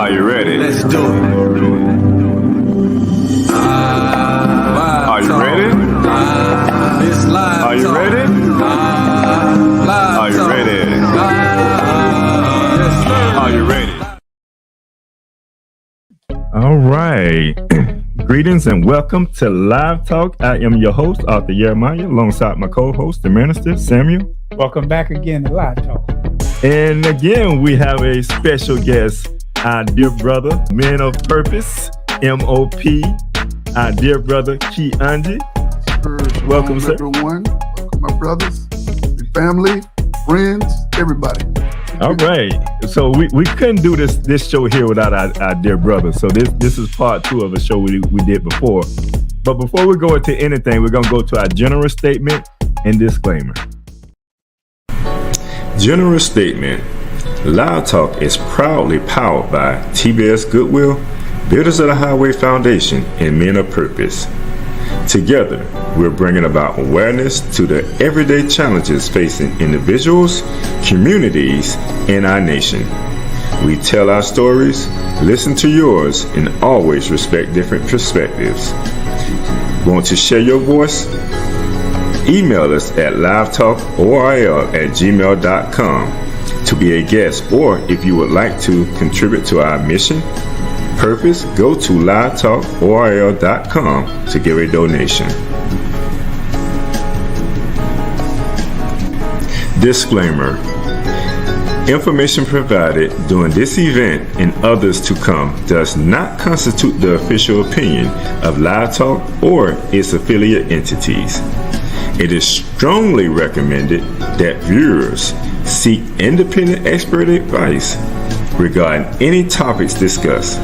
Are you ready? Let's do it. Are you ready? It's live. Are you ready? Are you ready? Are you ready? All right. Greetings and welcome to Live Talk. I am your host, Arthur Jeremiah, alongside my co-host, the minister, Samuel. Welcome back again to Live Talk. And again, we have a special guest, our dear brother, Man of Purpose, MOP, our dear brother, Keonji. Welcome, sir. Everyone. Welcome, my brothers, the family, friends, everybody. All right. So we couldn't do this show here without our dear brother. So this is part 2 of a show we did before. But before we go into anything, we're going to go to our general statement and disclaimer. General statement. Live Talk is proudly powered by TBS Goodwill, Builders of the Highway Foundation, and Men of Purpose. Together, we're bringing about awareness to the everyday challenges facing individuals, communities, and our nation. We tell our stories, listen to yours, and always respect different perspectives. Want to share your voice? Email us at livetalkorl@gmail.com to be a guest, or if you would like to contribute to our mission, purpose, go to livetalkorl.com to give a donation. Disclaimer. Information provided during this event and others to come does not constitute the official opinion of Live Talk or its affiliate entities. It is strongly recommended that viewers seek independent expert advice regarding any topics discussed,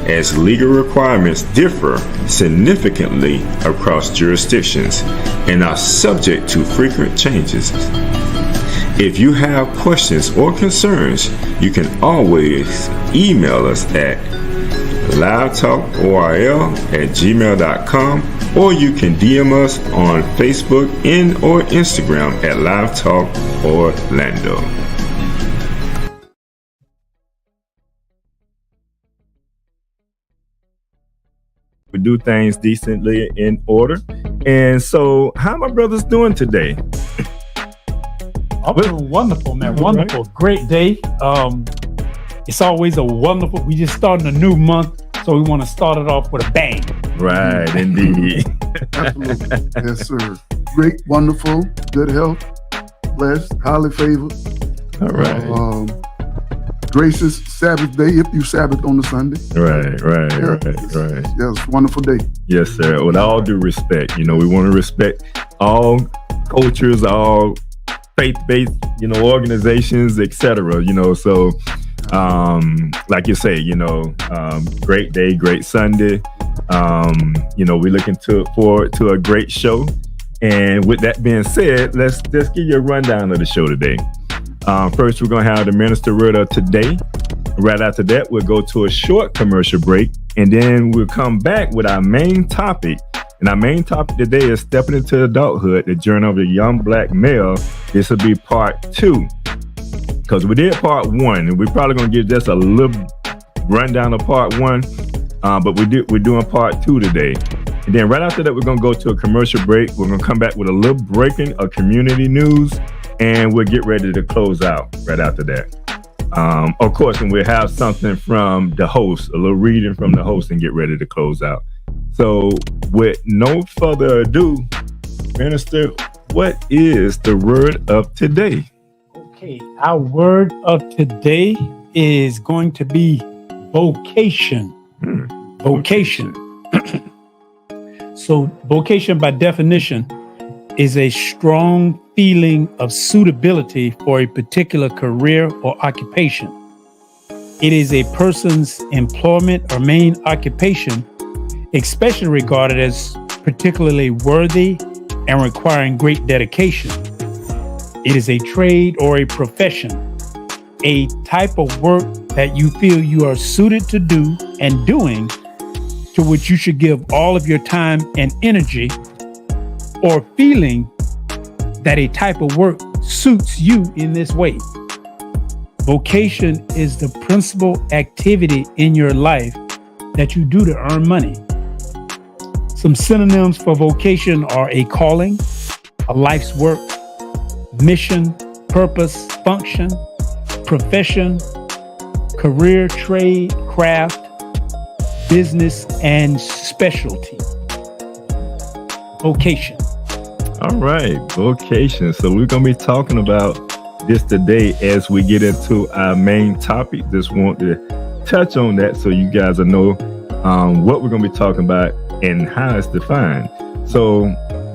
as legal requirements differ significantly across jurisdictions and are subject to frequent changes. If you have questions or concerns, you can always email us at livetalkorl@gmail.com, or you can DM us on Facebook and or Instagram at Live Talk Orlando. We do things decently in order. And so, how my brothers doing today? I'm doing wonderful, man. Wonderful. Right. Great day. It's always a wonderful. We just starting a new month, so we want to start it off with a bang. Right, indeed. Absolutely. Yes, sir. Great, wonderful, good health, blessed, highly favored. All right. Gracious Sabbath day, if you Sabbath on the Sunday. Right. Yes, wonderful day. Yes, sir. With all due respect, we want to respect all cultures, all faith-based, organizations, etc. So, like you say, great day, great Sunday. We're looking forward to a great show. And with that being said, let's give you a rundown of the show today. First, we're going to have the minister word of today. Right after that, we'll go to a short commercial break, and then we'll come back with our main topic. And our main topic today is stepping into adulthood, the journey of a young black male. This will be part 2, because we did part 1, and we're probably going to give just a little rundown of part 1, but we're doing part 2 today. And then right after that, we're going to go to a commercial break. We're going to come back with a little breaking of community news, and we'll get ready to close out right after that. Of course, and we'll have something from the host, a little reading from the host, and get ready to close out. So with no further ado, Minister, what is the word of today? Okay, our word of today is going to be vocation. Vocation. So vocation, by definition, is a strong feeling of suitability for a particular career or occupation. It is a person's employment or main occupation, especially regarded as particularly worthy and requiring great dedication. It is a trade or a profession, a type of work that you feel you are suited to do and doing, to which you should give all of your time and energy, or feeling that a type of work suits you in this way. Vocation is the principal activity in your life that you do to earn money. Some synonyms for vocation are a calling, a life's work, mission, purpose, function, profession, career, trade, craft, business, and specialty. Vocation. All right, vocation. So we're going to be talking about this today as we get into our main topic. Just want to touch on that so you guys will know what we're going to be talking about and how it's defined. So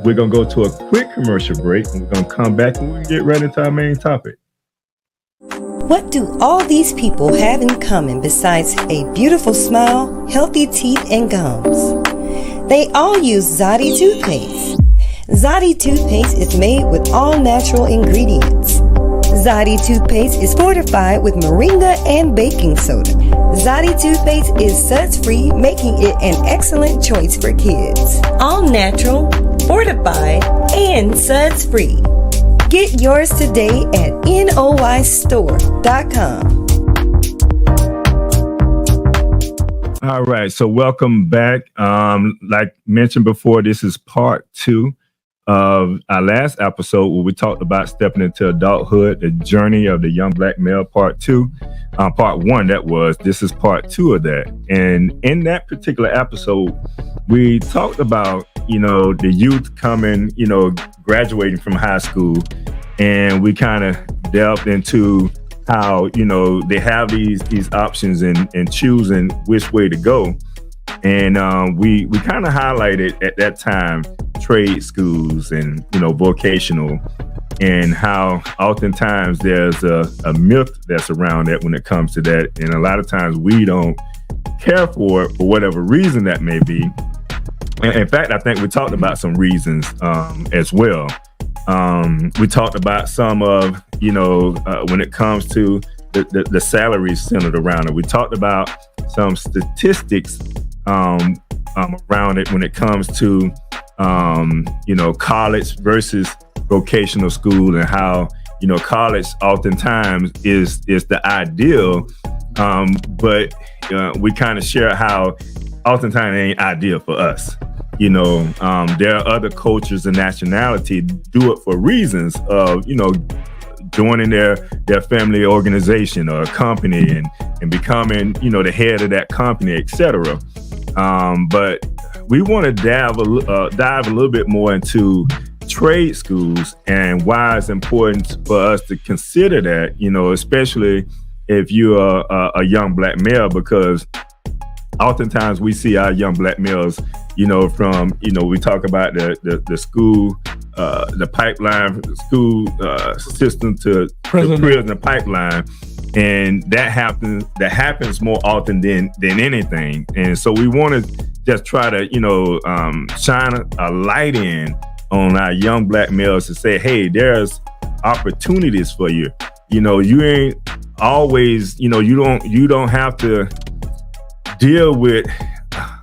we're going to go to a quick commercial break and we're going to come back and we'll get right into our main topic. What do all these people have in common besides a beautiful smile, healthy teeth, and gums? They all use Zodi toothpaste. Zodi toothpaste is made with all natural ingredients. Zodi toothpaste is fortified with moringa and baking soda. Zodi toothpaste is suds-free, making it an excellent choice for kids. All natural, fortified, and suds-free. Get yours today at noystore.com. All right, so welcome back. Like mentioned before, this is part 2 of our last episode where we talked about stepping into adulthood, the journey of the young black male, part 2. Part 1, that was. This is part 2 of that. And in that particular episode, we talked about, the youth coming, graduating from high school. And we kind of delved into how, they have these options and choosing which way to go. And we kind of highlighted at that time trade schools and, vocational, and how oftentimes there's a myth that's around that when it comes to that. And a lot of times we don't care for it for whatever reason that may be. And in fact, I think we talked about some reasons as well. We talked about some of, when it comes to the salaries centered around it. We talked about some statistics around it when it comes to, college versus vocational school, and how, college oftentimes is the ideal. But we kind of share how oftentimes it ain't ideal for us. There are other cultures and nationality do it for reasons of, joining their family organization or a company and becoming, the head of that company, etc. But we want to dive a little bit more into trade schools and why it's important for us to consider that, especially if you're a young black male, because oftentimes we see our young black males, from, we talk about the school, the pipeline, the school system to the prison pipeline. And that happens more often than anything. And so we want to just try to, shine a light in on our young black males to say, hey, there's opportunities for you. You ain't always, you don't have to deal with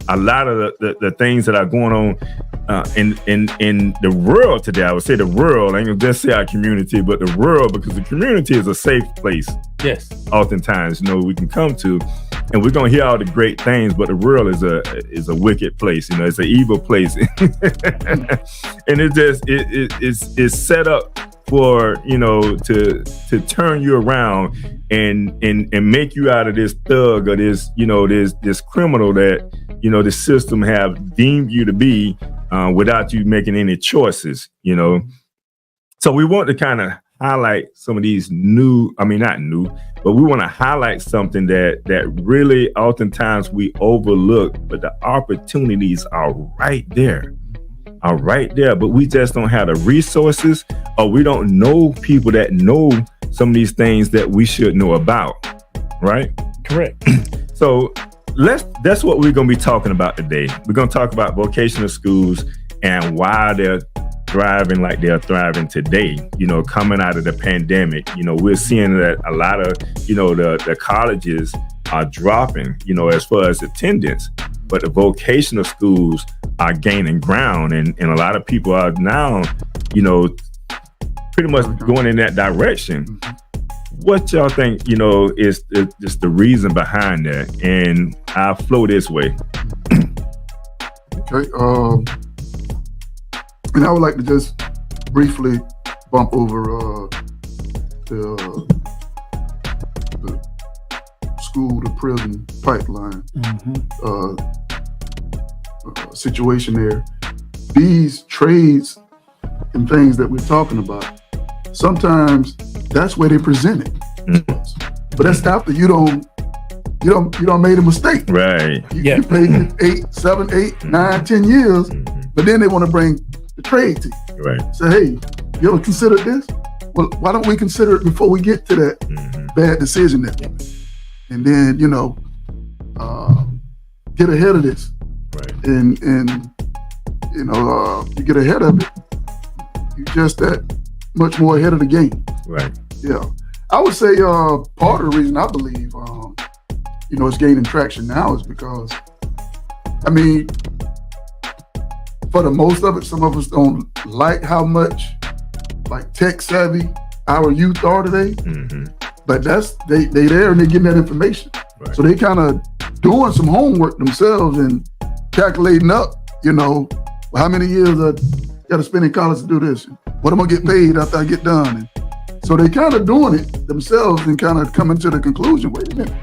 a lot of the things that are going on in the world today. I would say the world. I ain't gonna just say our community, but the world, because the community is a safe place. Yes. Oftentimes, we can come to, and we're gonna hear all the great things, but the world is a wicked place. It's an evil place, and it's set up for to turn you around and make you out of this thug or this this criminal that the system have deemed you to be without you making any choices. So we want to kind of highlight some of these not new, but we want to highlight something that really oftentimes we overlook, but the opportunities are right there. But we just don't have the resources, or we don't know people that know some of these things that we should know about, right? Correct. So that's what we're going to be talking about today. We're going to talk about vocational schools and why they're thriving like they're thriving today, coming out of the pandemic. We're seeing that a lot of, the colleges are dropping, as far as attendance, but the vocational schools are gaining ground, and a lot of people are now, pretty much going in that direction. what y'all think, is just the reason behind that? And I'll flow this way. Okay. And I would like to just briefly bump over the school to prison pipeline situation there. These trades and things that we're talking about, sometimes that's where they present it. But that's after you don't made a mistake. Right. You paid 8, 7, 8, 9, 10 years, but then they want to bring the trade to you. Right. Say, hey, you ever considered this? Well, why don't we consider it before we get to that bad decision that we made? And then, get ahead of this. Right. And you get ahead of it, you're just that much more ahead of the game. Right. Yeah. I would say part of the reason I believe, it's gaining traction now is because, for the most of it, some of us don't like how much tech savvy our youth are today. But they there and they getting that information. Right. So they kind of doing some homework themselves and calculating up, how many years I got to spend in college to do this. What am I get paid after I get done? And so they kind of doing it themselves and kind of coming to the conclusion, wait a minute,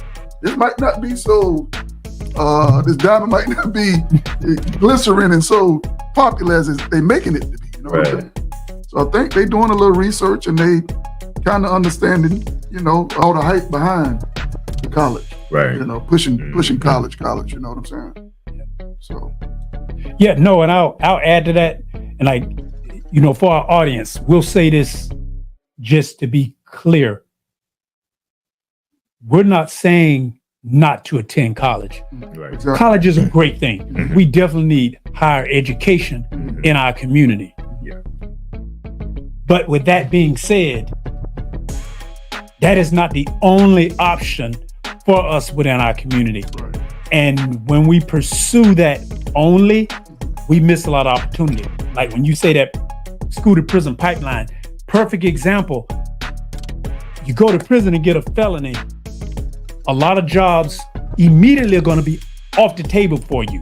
this might not be so, this diamond might not be glycerin and so popular as they making it to be. You know what I'm saying? So I think they doing a little research and they kind of understanding, all the hype behind the college. Right. Pushing college, you know what I'm saying? So. Yeah, no, and I'll add to that. And for our audience, we'll say this just to be clear. We're not saying not to attend college. Right. Exactly. College is a great thing. We definitely need higher education in our community. Yeah. But with that being said, that is not the only option for us within our community. Right. And when we pursue that only, we miss a lot of opportunity. Like when you say that school to prison pipeline, perfect example. You go to prison and get a felony, a lot of jobs immediately are going to be off the table for you.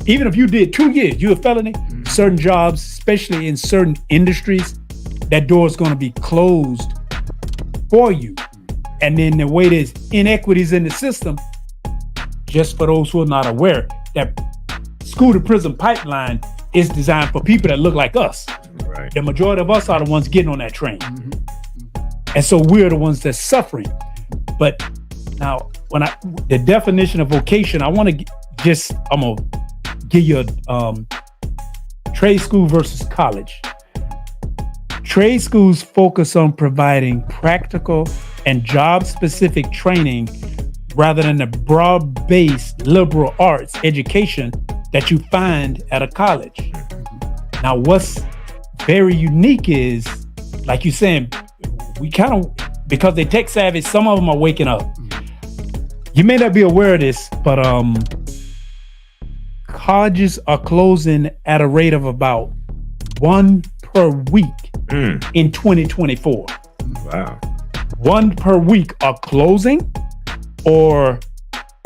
Even if you did 2 years, you're a felony, certain jobs, especially in certain industries, that door is going to be closed for you. And then the way there's inequities in the system, just for those who are not aware, that school to prison pipeline is designed for people that look like us. Right. The majority of us are the ones getting on that train. And so we're the ones that's suffering. But now, the definition of vocation, I'm gonna give you a trade school versus college. Trade schools focus on providing practical and job-specific training rather than the broad-based liberal arts education that you find at a college. Now, what's very unique is, like you're saying, we kind of, because they're tech savvy, some of them are waking up. You may not be aware of this, but colleges are closing at a rate of about 1 per week in 2024. Wow. 1 per week are closing or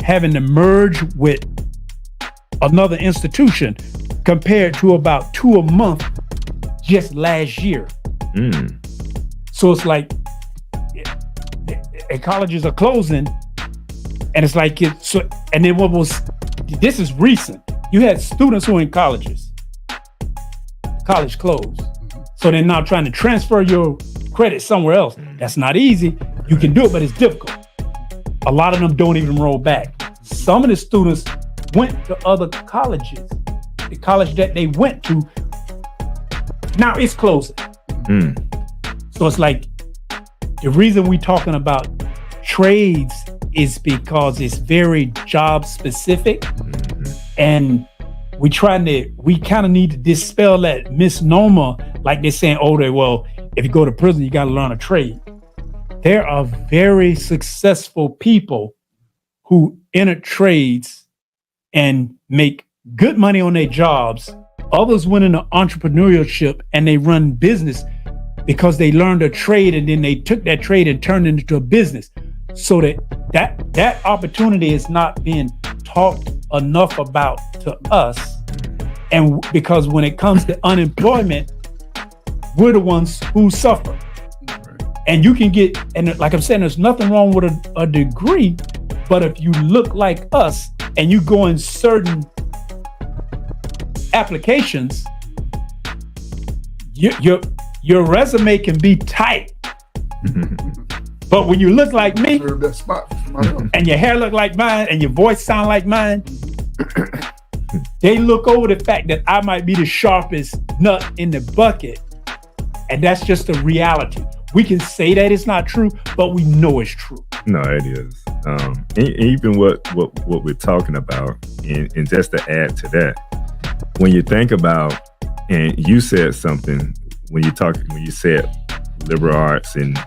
having to merge with another institution, compared to about 2 a month just last year. So it's like colleges are closing, and it's like and then this is recent. You had students who are in colleges, college closed. So they're now trying to transfer your credit somewhere else. That's not easy. You can do it, but it's difficult. A lot of them don't even roll back. Some of the students went to other colleges. The college that they went to, now it's closing. So it's like, the reason we're talking about trades is because it's very job specific. And we kind of need to dispel that misnomer, like they're saying, well, if you go to prison, you got to learn a trade. There are very successful people who enter trades and make good money on their jobs. Others went into entrepreneurship and they run business because they learned a trade and then they took that trade and turned it into a business. So that opportunity is not being talked enough about to us. And because when it comes to unemployment, we're the ones who suffer. And you can get, and like I'm saying, there's nothing wrong with a degree, but if you look like us and you go in certain applications, your resume can be tight. But when you look like me, that spot for somebody else. and your hair look like mine, and your voice sound like mine, they look over the fact that I might be the sharpest nut in the bucket. And that's just the reality. We can say that it's not true, but we know it's true. No, it is. Even what we're talking about, and just to add to that, when you think about, and you said something when you said liberal arts and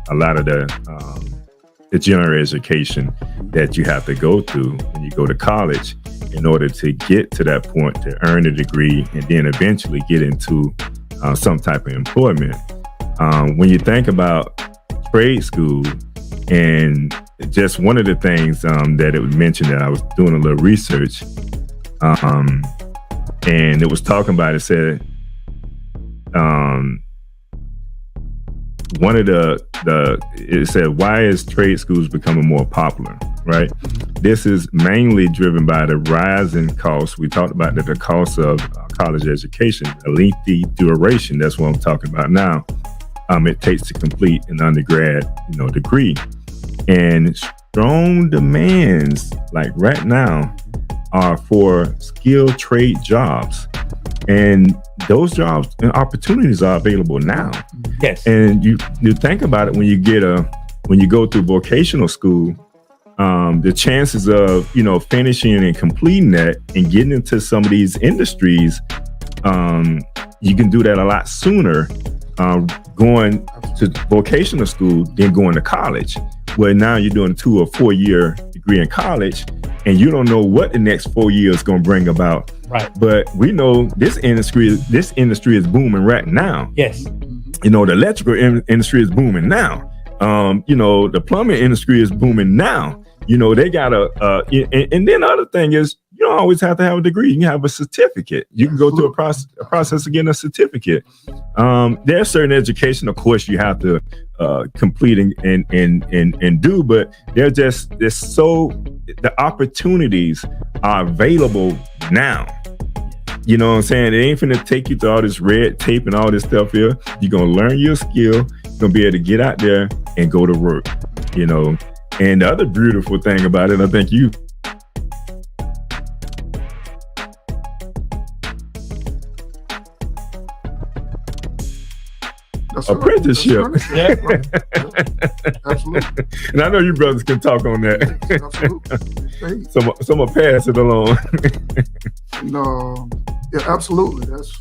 a lot of the general education that you have to go through when you go to college in order to get to that point to earn a degree and then eventually get into some type of employment. When you think about trade school, and just one of the things that it was mentioned that I was doing a little research, and it was talking about, it said, one of it said, why is trade schools becoming more popular, right? This is mainly driven by the rise in costs. We talked about the cost of college education, a lengthy duration. That's what I'm talking about now. It takes to complete an undergrad, degree, and strong demands like right now are for skilled trade jobs, and those jobs and opportunities are available now. Yes. And you think about it when you go through vocational school, the chances of finishing and completing that and getting into some of these industries, you can do that a lot sooner. Going to vocational school than going to college, where now you're doing a 2 or 4 year degree in college, and you don't know what the next 4 years is going to bring about. Right. But we know this industry is booming right now. Yes. The electrical industry is booming now. The plumbing industry is booming now. They got and then the other thing is, you don't always have to have a degree. You can have a certificate. You can go through a process of getting a certificate. There's certain education, of course, you have to complete and do, but the opportunities are available now. You know what I'm saying? It ain't finna take you to all this red tape and all this stuff here. You're gonna learn your skill. You're gonna be able to get out there and go to work. And the other beautiful thing about it, I think apprenticeship. Yeah. Absolutely. And I know you brothers can talk on that. Absolutely. So I'm gonna pass it along. No, yeah, absolutely. That's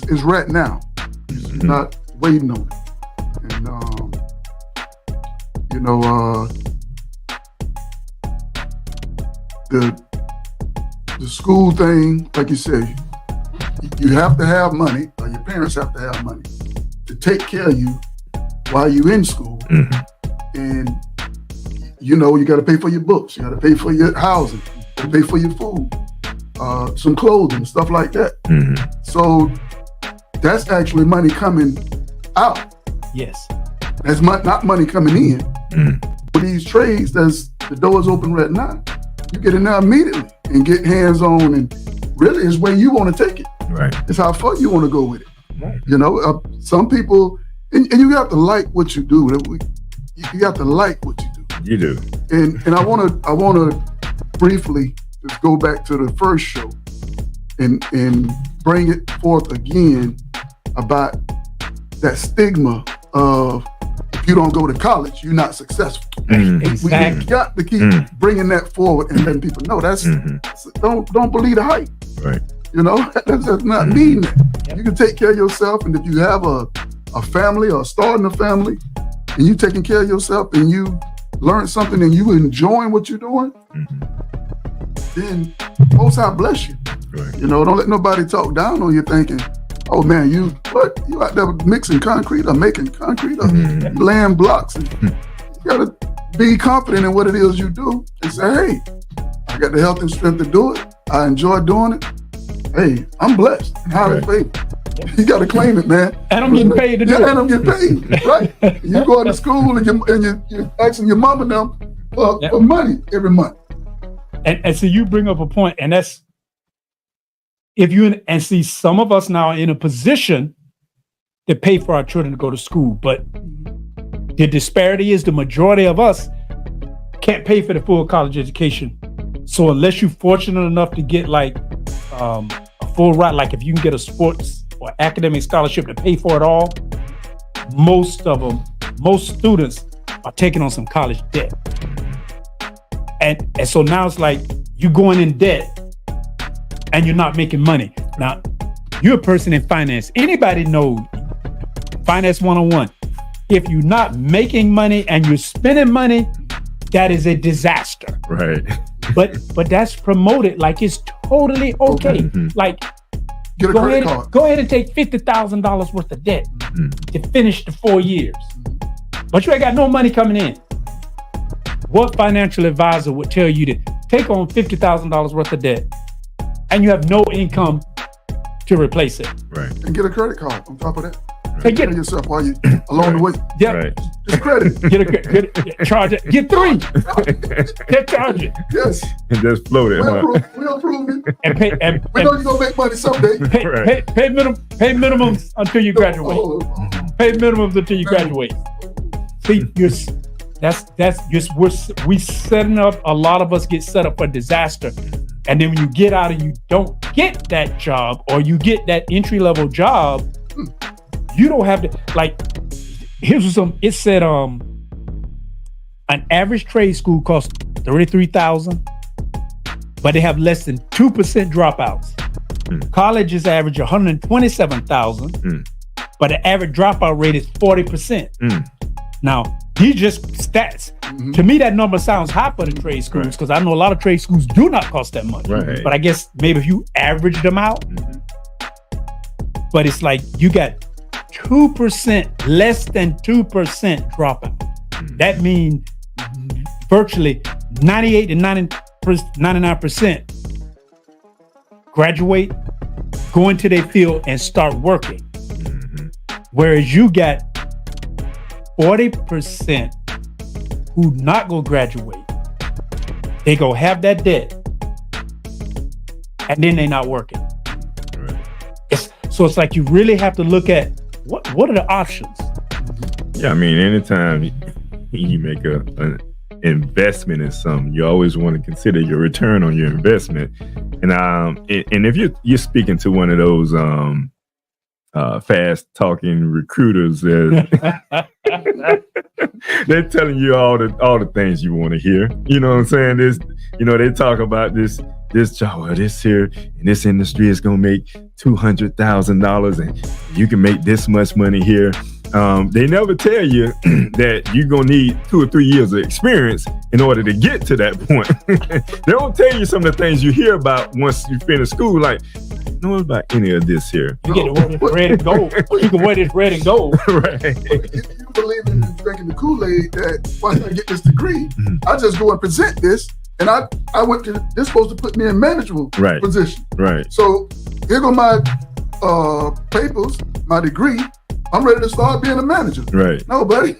it's right now. It's not waiting on it. And the school thing, like you say, you have to have money, or your parents have to have money to take care of you while you're in school. And you got to pay for your books, you got to pay for your housing, you pay for your food, some clothing, stuff like that. So that's actually money coming out. Yes. That's not money coming in. With these trades, the doors open right now. You get in there immediately and get hands on, and really it's where you want to take it. Right. It's how far you want to go with it. Right. Some people, and you have to like what you do. You have to like what you do. You do. And I want to briefly just go back to the first show and bring it forth again about that stigma of, if you don't go to college, you're not successful. Exactly. We got to keep bringing that forward and letting people know that's don't believe the hype. Right. That's not mean that. You can take care of yourself, and if you have a family or starting a family, and you taking care of yourself, and you learn something, and you enjoying what you're doing, then Most High bless you. Right. Don't let nobody talk down on you thinking, oh man, you out there mixing concrete or making concrete or laying blocks. And you gotta be confident in what it is you do and say, hey, I got the health and strength to do it. I enjoy doing it. Hey, I'm blessed, highly favored. You got to claim it, man. And I'm getting paid to do it. And I'm getting paid, right? You go to school and you're asking your mama now for money every month. And so you bring up a point, and that's see some of us now are in a position to pay for our children to go to school, but the disparity is the majority of us can't pay for the full college education. So unless you're fortunate enough to get like a full ride, like if you can get a sports or academic scholarship to pay for it all, most students are taking on some college debt. And so now it's like you going in debt and you're not making money. Now, you're a person in finance. Anybody knows Finance 101. If you're not making money and you're spending money, that is a disaster. Right. But that's promoted like it's totally okay. Like, Get a credit card. Go ahead and take $50,000 worth of debt to finish the 4 years. But you ain't got no money coming in. What financial advisor would tell you to take on $50,000 worth of debt and you have no income to replace it? Right. And get a credit card on top of that. Take Take yourself while you along the way. Yeah. Right. Just credit. Charge it. Get 3. Get charge it. Yes. And just float it. We'll approve it. And pay. And We know you're gonna make money someday. pay minimums until you graduate. Pay minimums until you graduate. See, we setting up. A lot of us get set up for disaster, and then when you get out and you don't get that job, or you get that entry level job, you don't have to like. Here's some. It said an average trade school costs $33,000, but they have less than 2% dropouts. Colleges average $127,000, but the average dropout rate is 40%. Now, these just stats. To me, that number sounds high for the trade schools because I know a lot of trade schools do not cost that much. Right. But I guess maybe if you average them out, but it's like you got 2%, less than 2% dropout. That means virtually 98 to 99% graduate, go into their field and start working. Whereas you got 40% who not gonna graduate. They go have that debt and then they not working. So it's like you really have to look at what are the options? Yeah, I mean, anytime you make an investment in something, you always want to consider your return on your investment. And if you're speaking to one of those fast talking recruiters, they're telling you all the things you want to hear. You know what I'm saying? They talk about this job, well, this here in this industry is gonna make $200,000 and you can make this much money here. They never tell you that you're gonna need 2 or 3 years of experience in order to get to that point. They don't tell you some of the things you hear about once you finish school, like, know about any of this here. You get it red and gold. You can wear this red and gold. Right. If you believe in drinking the Kool-Aid that once I get this degree, I just go and present this, and I went to this supposed to put me in manageable position. Right. So here go my papers, my degree. I'm ready to start being a manager. Right. No, buddy.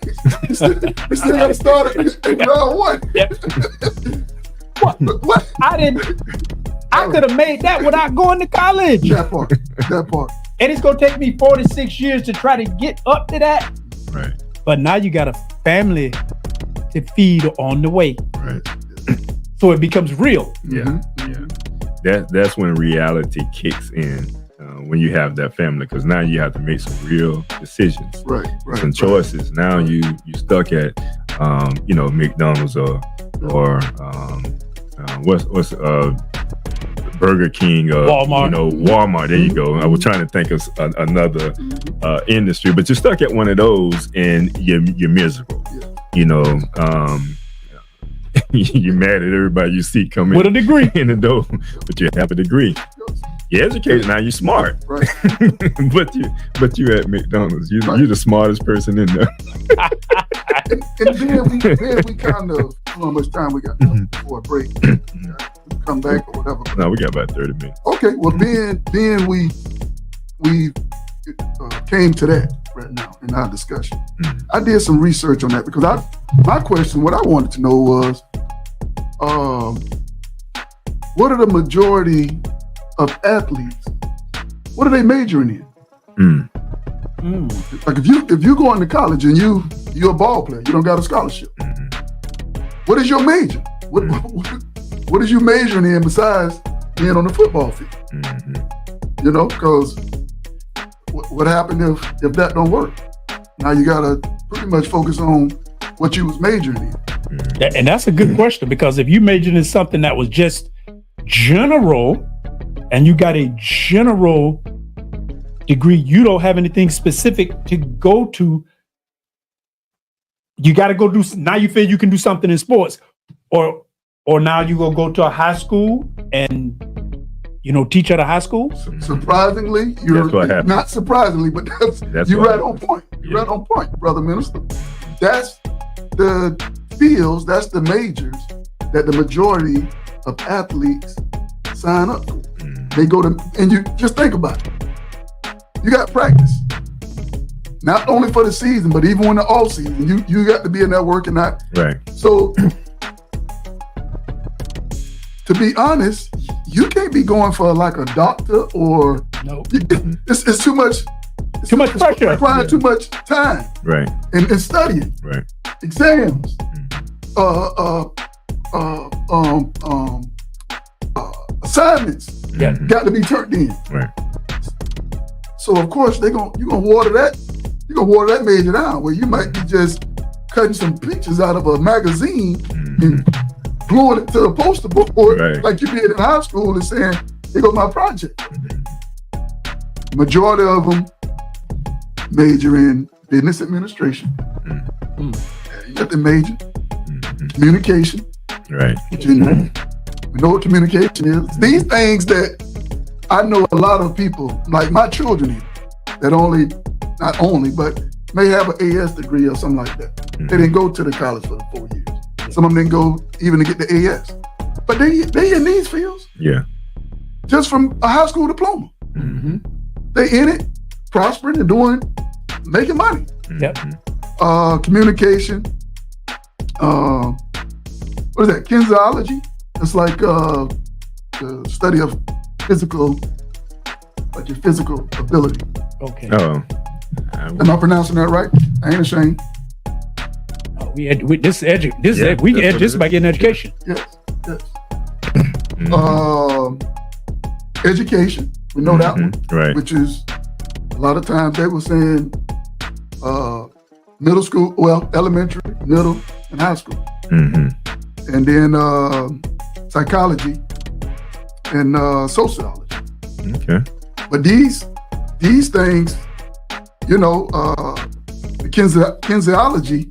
You still got to start in round 1. Yep. What? I could have made that without going to college. That part. And it's going to take me 46 years to try to get up to that. Right. But now you got a family to feed on the way. Right. So it becomes real. Yeah. That's when reality kicks in, when you have that family, because now you have to make some real decisions. Right. Some choices. Now you stuck at McDonald's or what's Burger King or Walmart. There you go. I was trying to think of another industry, but you're stuck at one of those and you're miserable. Yeah. You're mad at everybody you see coming with a degree in the door, but you have a degree. You're educated now. You're smart. Right. but you at McDonald's. You're the smartest person in there. And then we kind of, I don't know how much time we got now before a break. Come back or whatever. No, we got about 30 minutes. Okay, well then we came to that right now in our discussion. I did some research on that because my question, what I wanted to know was, what are the majority of athletes? What are they majoring in? Like if you go into college and you're a ball player, you don't got a scholarship. What is your major? What is you majoring in besides being on the football field? You know, because what happened if that don't work? Now you gotta pretty much focus on what you was majoring in. And that's a good question, because if you majored in something that was just general and you got a general degree, you don't have anything specific to go to. You got to go do, now you feel you can do something in sports, or now you gonna go to a high school and, teach at a high school? Surprisingly, not surprisingly, but you're right on point. You're right on point, brother minister. That's the fields, that's the majors that the majority of athletes sign up for. They go to, and you just think about it. You got practice, not only for the season, but even in the off season. You got to be in there working out. Right. So, to be honest, you can't be going for like a doctor or no. It's too much. Too much pressure. Requiring too much time. Right. And studying. Right. Exams. Assignments. Yeah. Got to be turned in. Right. So of course you're gonna water that major down, where you might be just cutting some pictures out of a magazine and gluing it to the poster board like you did in high school and saying, "Here goes my project." Majority of them major in business administration. You got the major, communication. Right. We know what communication is. These things that I know a lot of people, like my children even, that not only, but may have an AS degree or something like that. They didn't go to the college for the 4 years. Some of them didn't go even to get the AS. But they in these fields. Yeah. Just from a high school diploma. They in it, prospering and making money. Yep. Communication. What is that? Kinesiology. It's like the study of physical, like your physical ability. Okay. Am I pronouncing that right? I ain't ashamed. We get this by getting education. Yes. Education. We know that one. Right. Which is a lot of times they were saying middle school, elementary, middle, and high school. And then psychology and sociology. Okay. But these things, the kinesiology,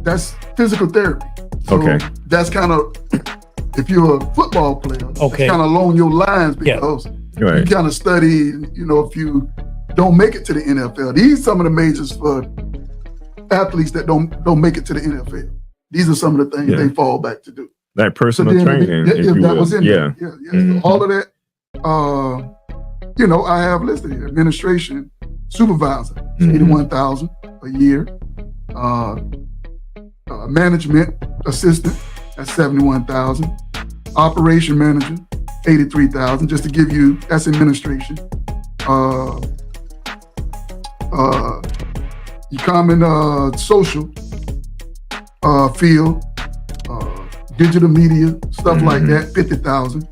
that's physical therapy. So that's kind of, if you're a football player, it's kind of along your lines because you kind of study, if you don't make it to the NFL. These are some of the majors for athletes that don't make it to the NFL. These are some of the things they fall back to do. Like personal training, that was in there. So all of that, I have listed here. Administration supervisor, 81,000 a year. Management assistant, that's 71,000. Operation manager, 83,000. Just to give you, that's administration. You come in social field, digital media, stuff like that, 50,000.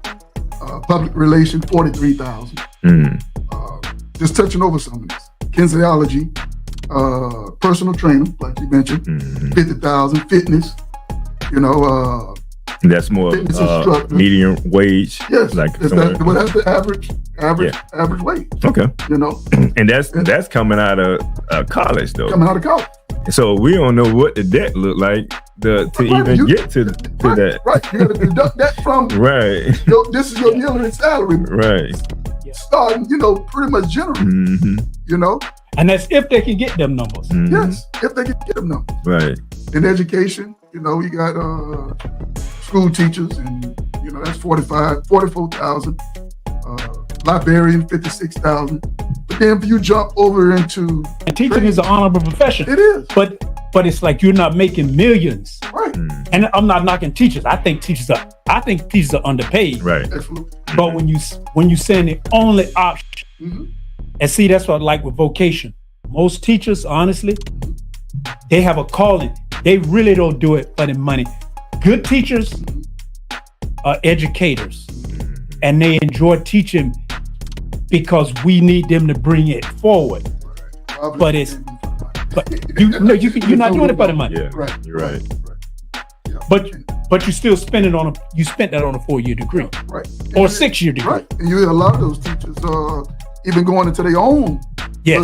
Public relations, 43,000. Just touching over some of this. Kinesiology, personal trainer, like you mentioned, 50,000. Fitness, that's more medium wage. Yes, like that's the average wage. Okay, and that's coming out of college though. Coming out of college. So we don't know what the debt look like to even get to that. Right, you got to deduct that from. Right. This is your yearly salary. Right. starting, pretty much generally, And that's if they can get them numbers. Yes, if they can get them numbers. Right. In education, we got school teachers, and that's 44,000. Librarian, 56,000. But then if you jump over into and teaching is an honorable profession. It is. But it's like you're not making millions. Right. And I'm not knocking teachers. I think teachers are underpaid. Right. Absolutely. But when you saying the only option, and see, that's what I like with vocation. Most teachers, honestly, they have a calling. They really don't do it for the money. Good teachers are educators, and they enjoy teaching because we need them to bring it forward. But you're not doing it for the money. Yeah. Right. You're right. Yeah. But you still spent that on a 4-year degree. Right. Or a 6-year degree. Right. And you hear a lot of those teachers even going into their own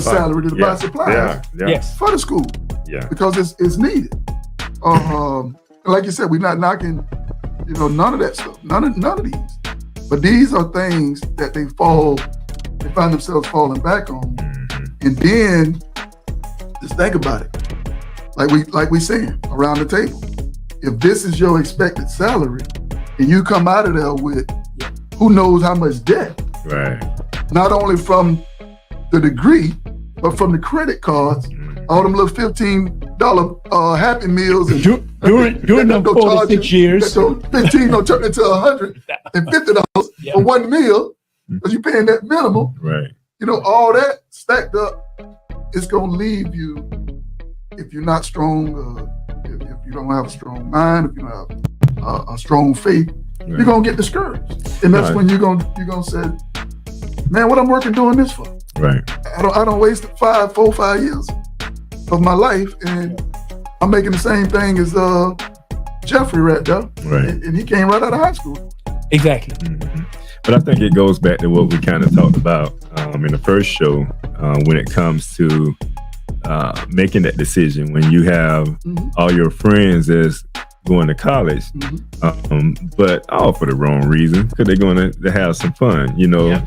salary to buy supplies Yes. for the school. Yeah. Because it's needed. Like you said, we're not knocking, none of that stuff. None of these. But these are things that they find themselves falling back on. And then just think about it. Like we saying around the table. If this is your expected salary and you come out of there with who knows how much debt, Right. not only from the degree, but from the credit cards, all them little $15 Happy Meals. And during them 4 to 6 years. That 15 gonna turn into $150 for one meal because you're paying that minimum. Right. All that stacked up is gonna leave you, if you're not strong, if you don't have a strong mind, if you don't have a strong faith, you're gonna get discouraged, and that's when you're gonna say, "Man, what I'm working doing this for? Right. I don't waste 4 or 5 years of my life, and I'm making the same thing as Jeffrey right there, Right. and he came right out of high school." Exactly. But I think it goes back to what we kind of talked about in the first show when it comes to making that decision when you have all your friends that's going to college, but all for the wrong reason, because they're going to have some fun.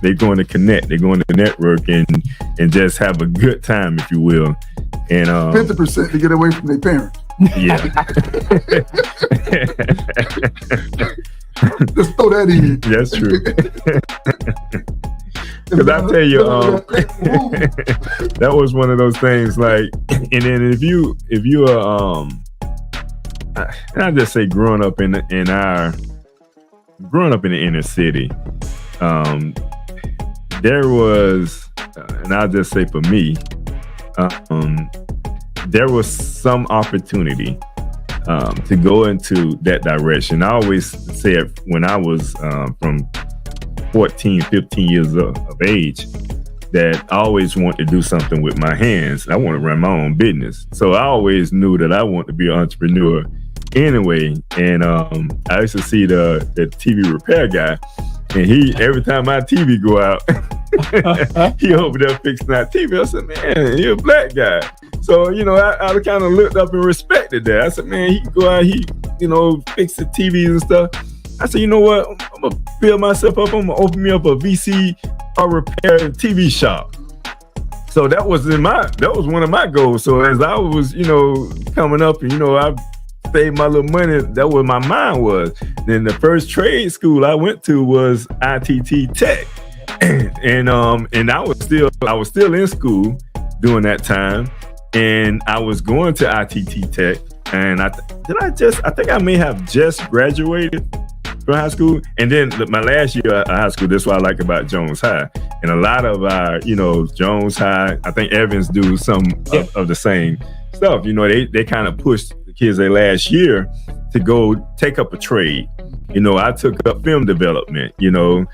They're going to connect, they're going to network and just have a good time, if you will. And 50% to get away from their parents. Yeah. Just throw that in. That's true. Because I tell you, that was one of those things. Like, and then if you are, I just say growing up in the inner city, there was, and I'll just say for me, there was some opportunity to go into that direction. I always said when I was from 14, 15 years of age, that I always wanted to do something with my hands. I want to run my own business. So I always knew that I wanted to be an entrepreneur anyway. And I used to see the TV repair guy, and every time my TV go out, he over there fixing that TV. I said, man, you're a black guy. So, I kind of looked up and respected that. I said, man, he can go out, fix the TVs and stuff. I said, you know what? I'm going to build myself up. I'm going to open me up a VC or repair TV shop. So that was one of my goals. So as I was, coming up and, I saved my little money, that was my mind was. Then the first trade school I went to was ITT Tech. And I was still in school during that time. And I was going to ITT Tech. And I think I may have just graduated from high school. And then my last year of high school, that's what I like about Jones High. And a lot of our, Jones High, I think Evans do some of the same stuff. They kind of pushed the kids their last year to go take up a trade. I took up film development, I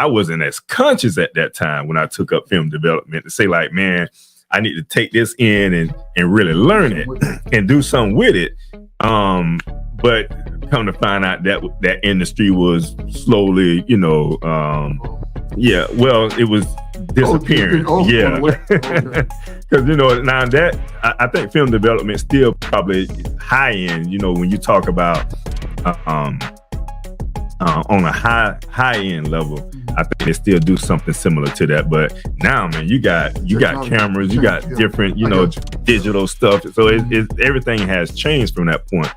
wasn't as conscious at that time when I took up film development to say like, man, I need to take this in and really learn it and do something with it. But come to find out that industry was slowly, it was disappearing. Because, now that, I think film development still probably high end, when you talk about on a high end level, I think they still do something similar to that. But now, man, you got cameras, you got different, digital stuff. So everything has changed from that point.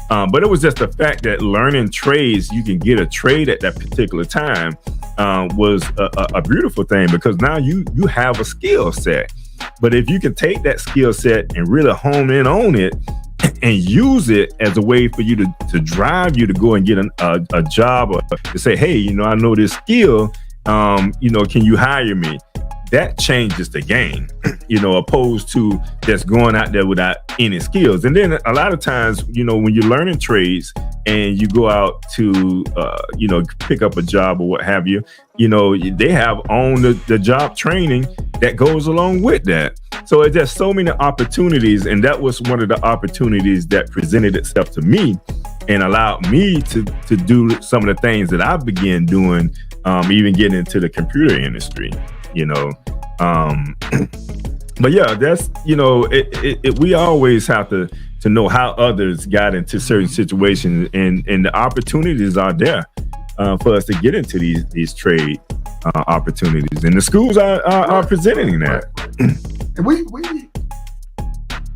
But it was just the fact that learning trades, you can get a trade at that particular time, was a beautiful thing, because now you have a skill set. But if you can take that skill set and really hone in on it and use it as a way for you to drive you to go and get a job, or to say, hey, I know this skill, can you hire me? That changes the game, opposed to just going out there without any skills. And then a lot of times, when you're learning trades and you go out to, pick up a job or what have you, they have on the job training that goes along with that. So it's just so many opportunities. And that was one of the opportunities that presented itself to me and allowed me to do some of the things that I began doing, even getting into the computer industry. But yeah, that's, we always have to know how others got into certain situations, and the opportunities are there for us to get into these trade opportunities, and the schools are presenting that. And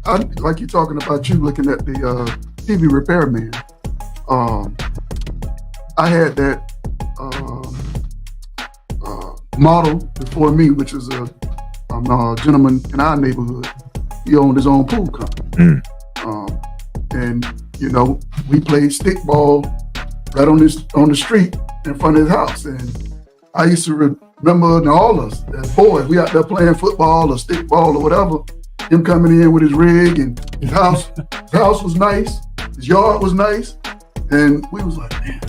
I like you talking about you looking at the TV repairman. I had that model before me, which is a gentleman in our neighborhood. He owned his own pool company. And we played stickball right on the street in front of his house. And I used to remember all of us as boys, we out there playing football or stickball or whatever, him coming in with his rig, and his house was nice, his yard was nice, and we was like, man,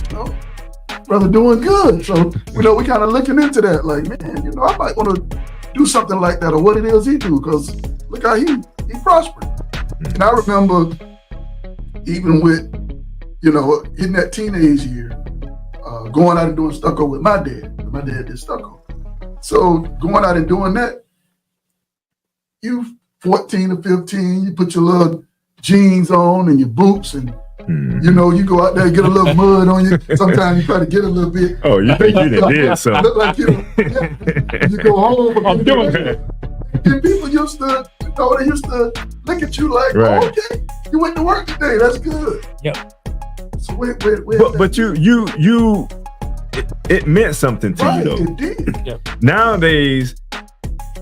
brother doing good. So, we kind of looking into that, like, man, I might want to do something like that, or what it is he do, because look how he prospered. And I remember even with, in that teenage year, going out and doing stucco with my dad. My dad did stucco. So going out and doing that, you 14 or 15, you put your little jeans on and your boots, and you go out there and get a little mud on you. Sometimes you try to get a little bit. Oh, you think you did something. Look like you go home. I'm doing that. And people used to, they used to look at you like, right. Oh, okay, you went to work today. That's good. Yep. So but it meant something to you, though. It did. Yep. Nowadays,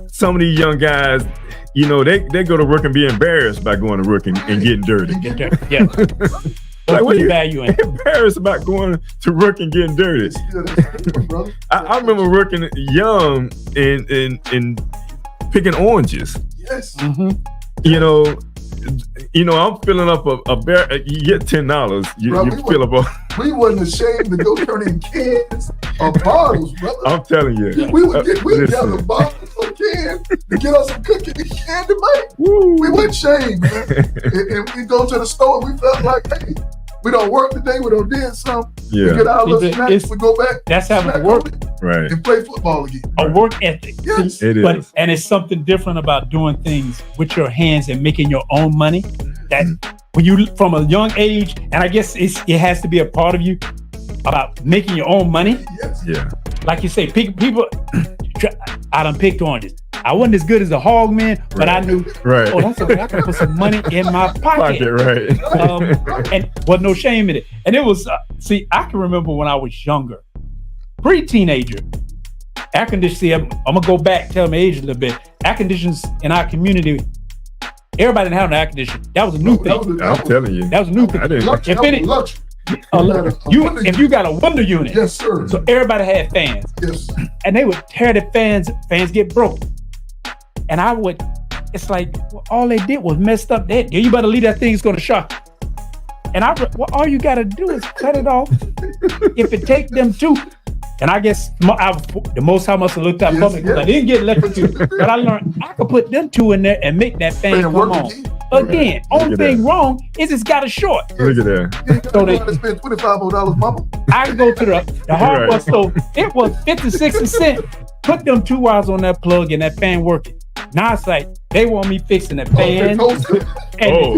some of these young guys, they go to work and be embarrassed by going to work and getting dirty. Yeah. Like, what are you value in? Embarrassed about going to work and getting dirty? I remember working young and picking oranges. Yes. Mm-hmm. I'm filling up a bear. You get $10. You fill up we wasn't ashamed to go turn in cans or bottles, brother. I'm telling you. We'd gather bottles or cans to get us some cookies and candy, man. We wasn't ashamed, man. and we go to the store, we felt like, hey, we don't work today, we don't did something. Yeah. We get our little snacks, we go back. That's having to work. Right. And play football again. A work ethic. Yes. It is. And it's something different about doing things with your hands and making your own money. That when you, from a young age, and I guess it has to be a part of you about making your own money. Yes. Yeah. Like you say, people, I done picked oranges. I wasn't as good as a hog man, but I knew, oh, that's okay. I can put some money in my pocket. Right. And wasn't no shame in it. And it was, I can remember when I was younger, pre-teenager, air conditioning, I'm going to go back, tell my age a little bit. Air conditions in our community, everybody didn't have an air conditioner. That was a new thing. I'm telling you. That was a new thing. If you got a window unit, yes, sir. So everybody had fans. Yes. And they would tear the fans get broke. And it's like, well, all they did was messed up that. You better leave that thing, it's gonna shock. And all you gotta do is cut it off. If it take them two. And I guess the most time I must have looked at public, because I didn't get electrocuted, but I learned I could put them two in there and make that fan come on. Again, only thing wrong is it's got a short. Look at that. So they spend $25, mama. I go to the hardware store. It was 50, 60 cents. Put them 2 wires on that plug and that fan working. Now it's like they want me fixing the fan and the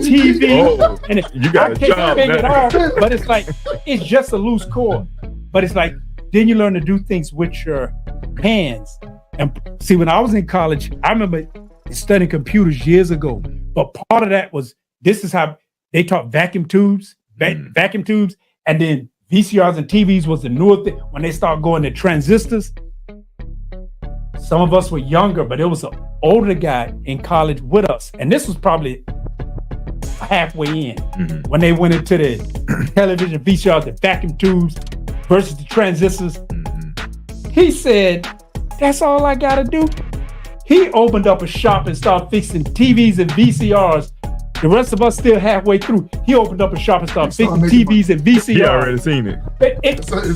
TV. And you got I can't figure it out, but it's like it's just a loose cord. But it's like, then you learn to do things with your hands. And see, when I was in college, I remember studying computers years ago. But part of that was, this is how they taught vacuum tubes, vacuum tubes, and then VCRs and TVs was the newer thing. When they start going to transistors, some of us were younger, but it was an older guy in college with us. And this was probably halfway in when they went into the television VCRs, the vacuum tubes versus the transistors. He said, that's all I gotta do. He opened up a shop and started fixing TVs and VCRs. The rest of us still halfway through. He opened up a shop and started fixing TVs and VCRs. He already seen it.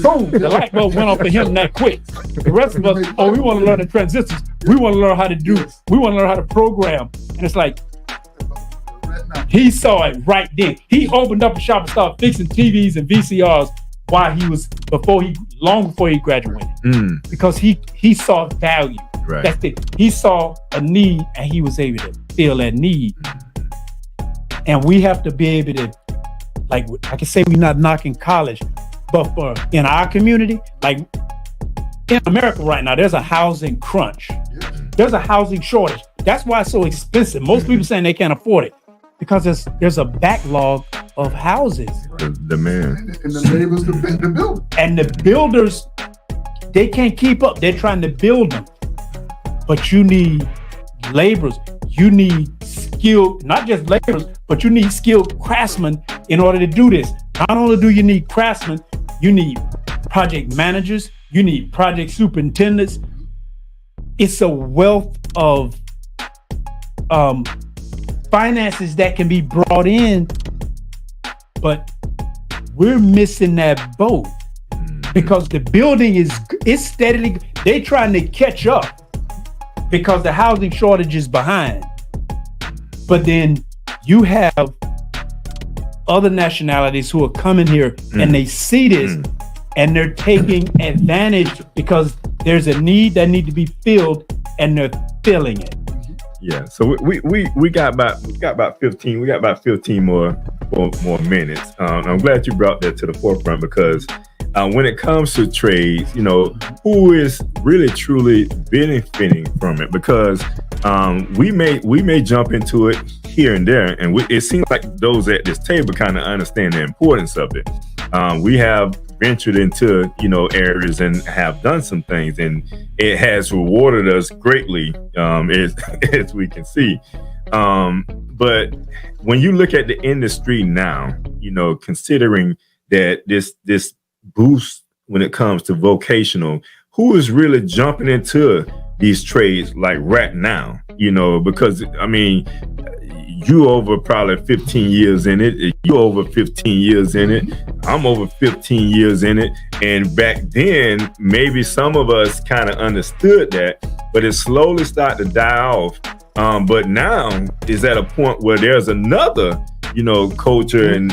Boom, the light bulb went off for him that quick. The rest of us, we want to learn the transistors. We want to learn how to we want to learn how to program. And it's like, he saw it right then. He opened up a shop and started fixing TVs and VCRs long before he graduated. Because he saw value. Right. That's it. He saw a need and he was able to fill that need. And we have to be able to, like I can say, we're not knocking college, but in our community, like in America right now, there's a housing crunch. There's a housing shortage. That's why it's so expensive. Most people saying they can't afford it because there's a backlog of houses. The man. And the neighbors to build. And the builders, they can't keep up. They're trying to build them. But you need laborers. You need skilled, not just laborers, but you need skilled craftsmen in order to do this. Not only do you need craftsmen, you need project managers, you need project superintendents. It's a wealth of finances that can be brought in, but we're missing that boat because the building is steadily, they're trying to catch up because the housing shortage is behind. But then you have other nationalities who are coming here and they see this and they're taking advantage because there's a need that need to be filled and they're filling it. Yeah. So we got about 15 more minutes. I'm glad you brought that to the forefront because when it comes to trades, who is really truly benefiting from it? Because we may jump into it here and there, and it seems like those at this table kind of understand the importance of it. We have ventured into areas and have done some things, and it has rewarded us greatly, as we can see. But when you look at the industry now, considering that this boost when it comes to vocational, who is really jumping into these trades like right now? Because I mean, you over probably 15 years in it, you over 15 years in it, I'm over 15 years in it, and back then maybe some of us kind of understood that, but it slowly started to die off. But now is at a point where there's another culture and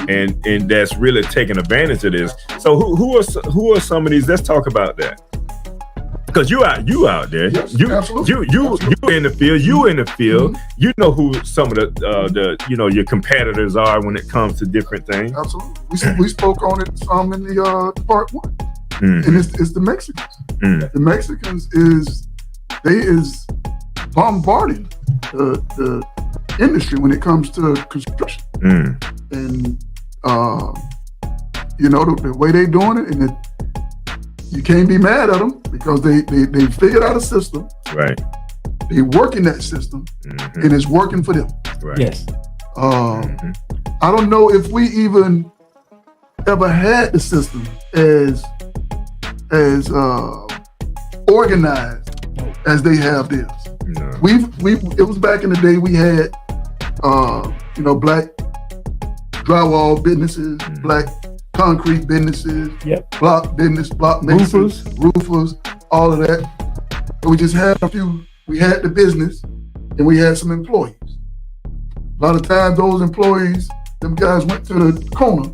that's really taking advantage of this. So who are some of these? Let's talk about that. Because you out there, yes, you in the field, Mm-hmm. You know who some of the your competitors are when it comes to different things. Absolutely, we spoke on it some in the part one, and it's the Mexicans. The Mexicans is bombarding the industry when it comes to construction, and the way they doing it, and you can't be mad at them because they figured out a system. Right. They work in that system, and it's working for them. Right. Yes. I don't know if we even ever had the system as organized as they have this. No. It was back in the day we had black drywall businesses, black concrete businesses, block masons, roofers, all of that. But we just had we had the business and we had some employees. A lot of times those employees, them guys went to the corner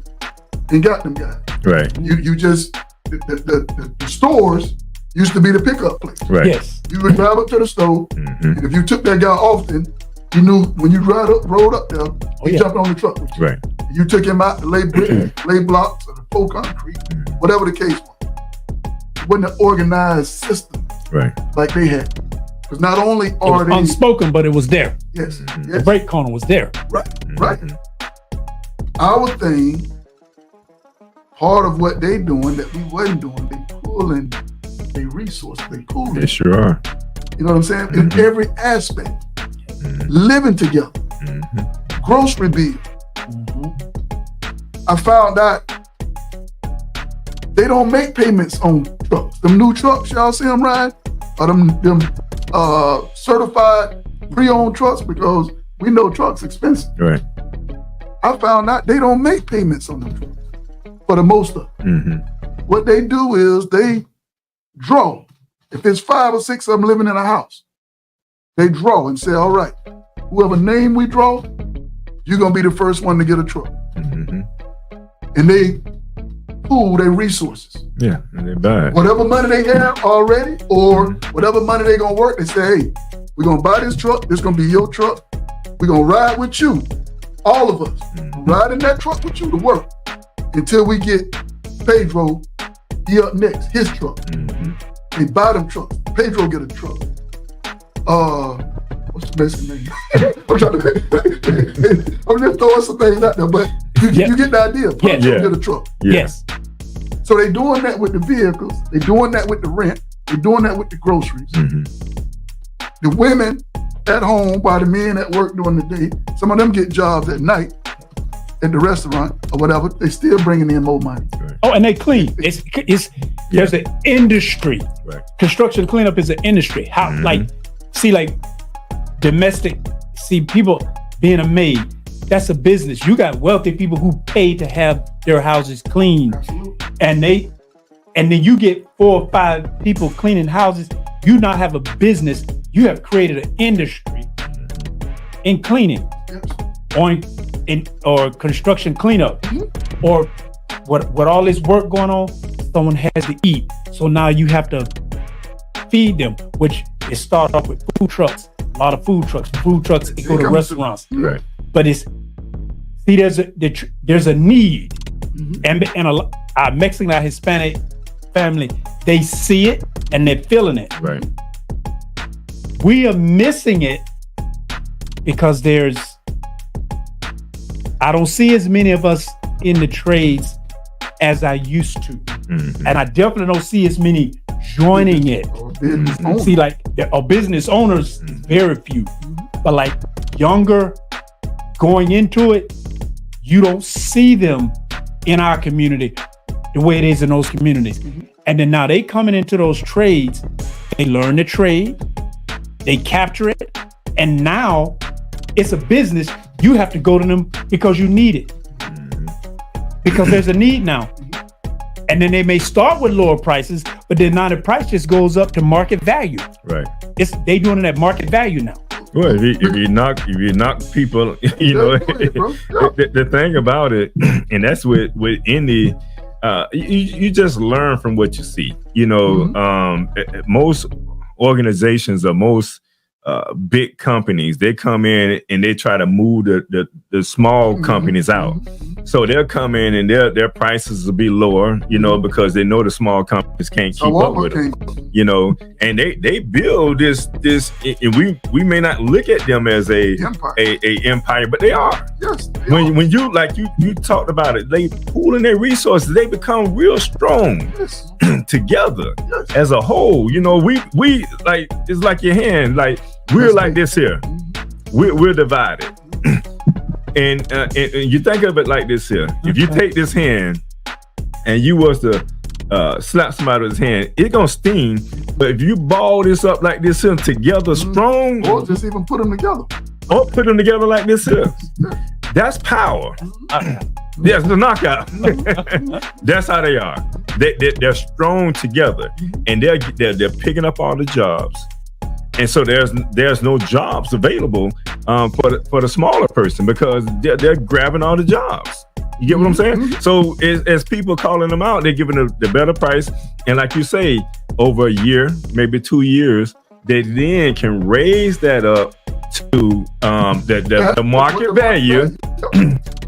and got them guys. Right. You just, the stores used to be the pickup place. Right. Yes. You would drive up to the store, and if you took that guy often, you knew when you rolled up there, he jumped on the truck with you. Right. You took him out to lay bricks, lay blocks, or to pour concrete, whatever the case was. wasn't an organized system Right. like they had. Because not only It was are they unspoken, but it was there. yes, The yes, break corner was there. right. Our thing, part of what they doing that we wasn't doing, they pulling they resources, they pooling. They sure are. You know what I'm saying? In every aspect. Living together. Grocery bill. I found out they don't make payments on trucks. Them new trucks, y'all see them ride? Or them certified pre-owned trucks, because we know trucks expensive. Right. I found out they don't make payments on them trucks for the most of them. What they do is they draw. If there's 5 or 6 of them living in a house, they draw and say, all right, whoever name we draw, you're going to be the first one to get a truck. And they pool their resources. Yeah, and they buy it. Whatever money they have already, or whatever money they're going to work, they say, hey, we're going to buy this truck. This is going to be your truck. We're going to ride with you. All of us. Ride in that truck with you to work until we get Pedro, he up next, his truck. They buy them trucks. Pedro get a truck. What's the best name? I'm just throwing some things out there, but you get the idea. Pedro get a truck. Yes. So they doing that with the vehicles. They doing that with the rent. They doing that with the groceries. The women at home while the men at work during the day. Some of them get jobs at night at the restaurant or whatever. They still bringing in more money. Oh, and they clean. There's an industry. Right. Construction cleanup is an industry. How like domestic, people being a maid, that's a business. You got wealthy people who pay to have their houses cleaned. Absolutely. And then you get 4 or 5 people cleaning houses. You not have a business. You have created an industry in cleaning, or construction cleanup, or what all this work going on. Someone has to eat, so now you have to feed them. Which it start off with food trucks. A lot of food trucks. Food trucks they go to restaurants. Right. But there's a need, and our Mexican, our Hispanic family, they see it and they're feeling it. Right. We are missing it because I don't see as many of us in the trades as I used to, and I definitely don't see as many joining it. See, like business owners, very few, but like younger going into it, you don't see them in our community the way it is in those communities. And then now they coming into those trades, they learn the trade, they capture it, and now it's a business. You have to go to them because you need it, because there's a need now. And then they may start with lower prices, but then now the price just goes up to market value. Right. They doing it at market value now. Well, if you knock people, the thing about it, and that's with indie, you just learn from what you see. Most organizations or most big companies, they come in and they try to move the small companies out. So they'll come in and their prices will be lower, because they know the small companies can't keep up with them. And they build this, and we may not look at them as a empire, but they are. Yes. When you talked about it, they pooling their resources, they become real strong together as a whole. We like, it's like your hand, like we're like this here. We're divided. And you think of it like this here. If you take this hand and you was to slap somebody with his hand, it's gonna sting. But if you ball this up like this here together strong, or just even put them together. Or put them together like this here. That's power. That's the knockout. That's how they are. They're strong together, and they're picking up all the jobs. And so there's no jobs available for the smaller person because they're grabbing all the jobs. You get what I'm saying? So as people calling them out, they're giving the better price. And like you say, over a year, maybe 2 years, they then can raise that up to the market value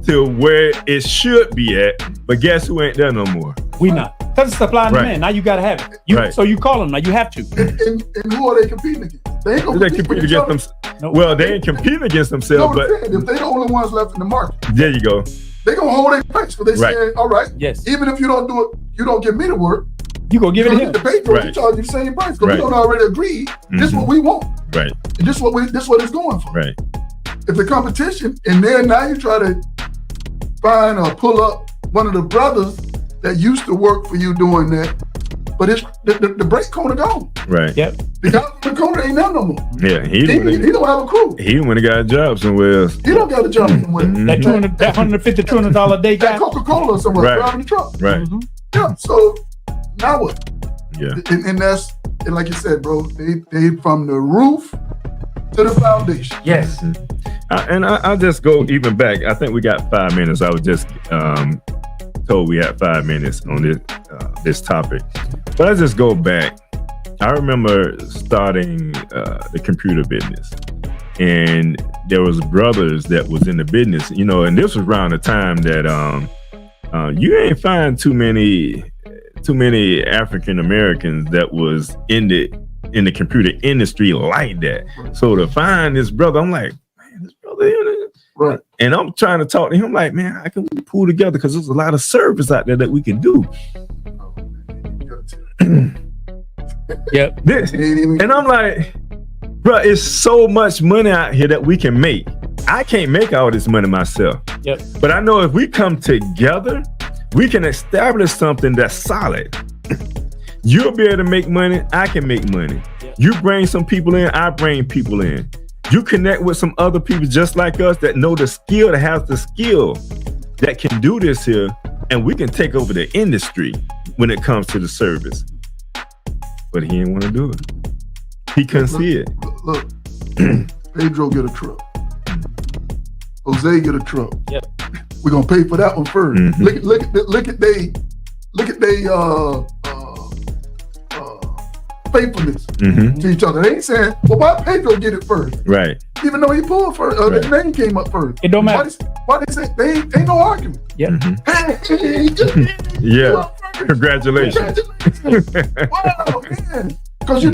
to where it should be at. But guess who ain't there no more? We not. Because it's supply and Right. demand. Now you got to have it. Right. So you call them now. You have to. And who are they competing against? They ain't gonna They compete compete with each other. against them. Well, they ain't competing against No, themselves, but if they're the only ones left in the market, there you go. they gonna hold their price. So they Right. say, all right, Yes. even if you don't do it, you don't give me the work. You go give You it don't him. get the pay for it. You Right. charge you the same price because Right. we don't already agree. This is what we want. Right, And this is what it's going for. right, If the competition, and then now you try to find or pull up one of the brothers that used to work for you doing that, but it's the brake corner gone. right. Yep. The guy from the corner ain't there no more. Yeah, He don't have a crew. he went and got a job somewhere else. He don't got a job somewhere. That $150, $200 a day That guy. Coca-Cola somewhere Right. driving the truck. Right. Yeah. So now what? Yeah. And that's, and like you said, bro, they from the roof to the foundation. Yes. I'll just go even back. I think we got 5 minutes. I was just told we had 5 minutes on this topic, but I just go back. I remember starting the computer business, and there was brothers that was in the business, and this was around the time that you ain't find too many African Americans that was in the computer industry like that. So to find this brother, I'm like, man, this brother, Right. and I'm trying to talk to him like, man, how can we pull together? Because there's a lot of service out there that we can do. Yep. This, and I'm like, bro, it's so much money out here that we can make. I can't make all this money myself. Yep. But I know if we come together, we can establish something that's solid. You'll be able to make money. I can make money. Yep. You bring some people in. I bring people in. You connect with some other people just like us that know the skill, that has the skill that can do this here. And we can take over the industry when it comes to the service. But he didn't want to do it. He couldn't see it. Look, Pedro get a truck. Jose get a truck. Yep. We're gonna pay for that one first. Mhm. Look at they faithfulness Mm-hmm. to each other. They ain't saying, well, why Pedro get it first? Right. Even though he pulled first, Right. his name came up first. It don't matter. Why they say they ain't no argument? Yep. Mhm. Hey, Yeah. Congratulations. Wow, man. Because I'm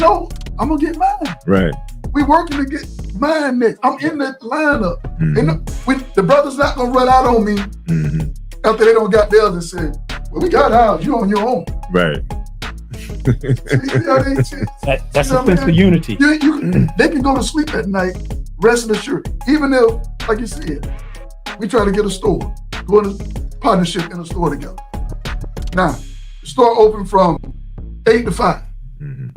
gonna get mine. Right. We working to get mine next. I'm in that lineup. Mhm. And the brother's not gonna run out on me Mm-hmm. after they don't got theirs and say, well, we got ours, you on your own. Right. That's a sense of unity. They can go to sleep at night, rest assured. Even if, like you said, we try to get a store, go in a partnership in a store together. Now, the store open from 8 to 5. Mm-hmm.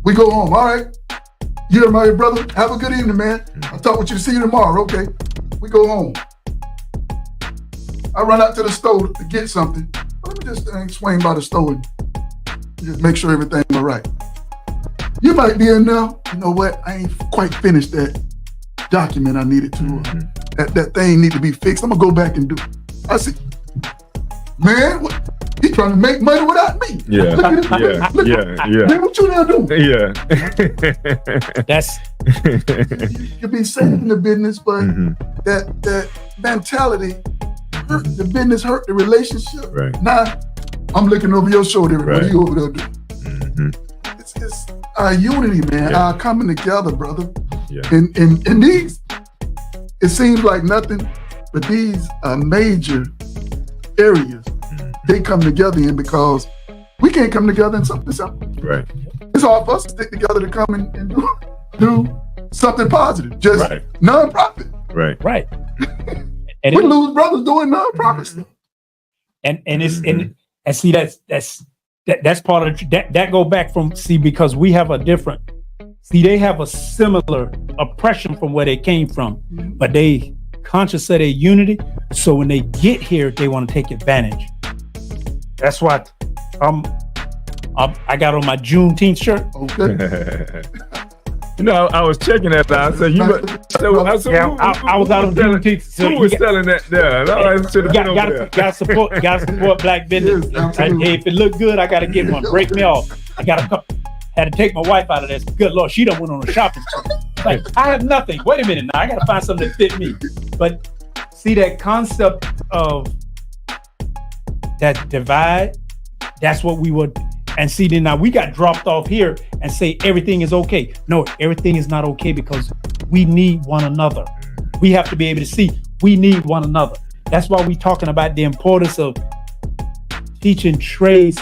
We go home, all right? You're my brother, have a good evening, man. I'll talk with you, see you tomorrow, okay? We go home. I run out to the store to get something. Let me just swing by the store and just make sure everything's all right. You might be in there, you know what? I ain't quite finished that document I needed to. That thing need to be fixed. I'm gonna go back and do it. I said, man, he trying to make money without me. Yeah. Look at him. Yeah. Man, what you there doing? Yeah. That's You be saving the business, but Mhm. that mentality hurt the business, hurt the relationship. Right. Now I'm looking over your shoulder. What Right. are you over there doing? Mm-hmm. It's our unity, man. Yeah. Our coming together, brother. Yeah. And these, it seems like nothing, but these are major areas they come together in because we can't come together in something simple. Right. It's hard for us to stick together to come and do something positive, just Right. non-profit. Right. right. And We lose brothers doing non-profit stuff. and it's and see that's part of that go back from because we have a different they have a similar oppression from where they came from, but they conscious of their unity, so when they get here they want to take advantage. That's why I got on my Juneteenth shirt. Okay. I was checking that out. I said, I was out on Juneteenth. So who was selling that there? And I should have been over there. Gotta support black business. Yes, absolutely. Hey, if it look good, I gotta get one. Break me off. Had to take my wife out of this. Good Lord, she done went on a shopping spree. Like, I have nothing. Wait a minute now. I gotta find something that fit me. But see that concept of that divide That's what we would. And see, then now we got dropped off here and say everything is okay. No, everything is not okay because we need one another. We have to be able to see we need one another. That's why we're talking about the importance of teaching trades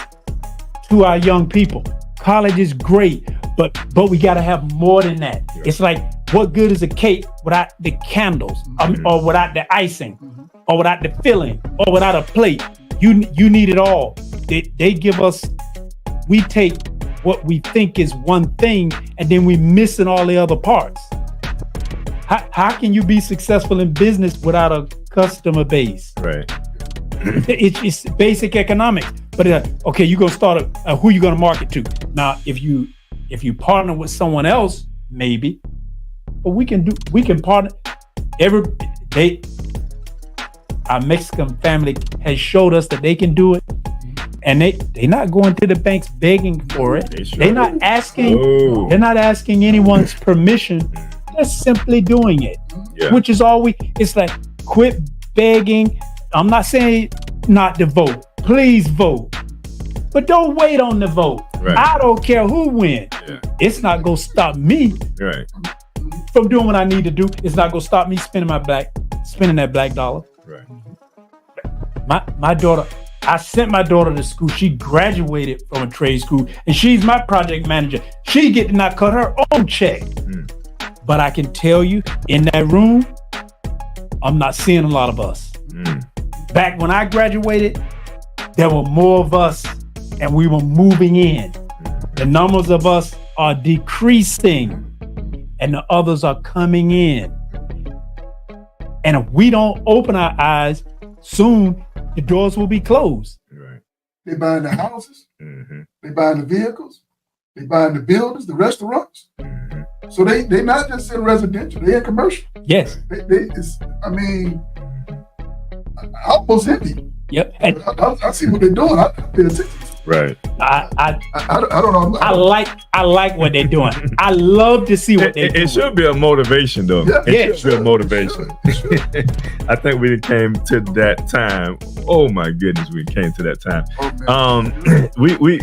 to our young people. College is great, but we got to have more than that. Yeah. It's like, what good is a cake without the candles, or without the icing, or without the filling, or without a plate? You need it all. They give us. We take what we think is one thing, and then we missing all the other parts. How can you be successful in business without a customer base? Right. It's basic economics. But okay, you're gonna start who you gonna market to. Now, if you partner with someone else, maybe, but we can partner. Our Mexican family has showed us that they can do it. And they're not going to the banks begging for it. They're not asking. They're not asking anyone's permission. They're simply doing it, which is all it's like. Quit begging. I'm not saying not to vote. Please vote, but don't wait on the vote. Right. I don't care who wins. Yeah. It's not gonna stop me from doing what I need to do. It's not gonna stop me spending that black dollar. Right. My daughter. I sent my daughter to school. She graduated from a trade school, and she's my project manager. She get to not cut her own check. But I can tell you, in that room, I'm not seeing a lot of us. Back when I graduated, there were more of us, and we were moving in. The numbers of us are decreasing, and the others are coming in. And if we don't open our eyes soon, the doors will be closed. Right. They buying the houses. They buying the vehicles. They buying the buildings, the restaurants. So they not just in residential. They in commercial. Yes. I almost envy. Yep. And I see what they're doing. I pay attention. Right. I don't know. I like what they're doing. I love to see what they're doing. It should be a motivation, though. Yeah. It should be a motivation. I think we came to that time. Oh my goodness, we came to that time.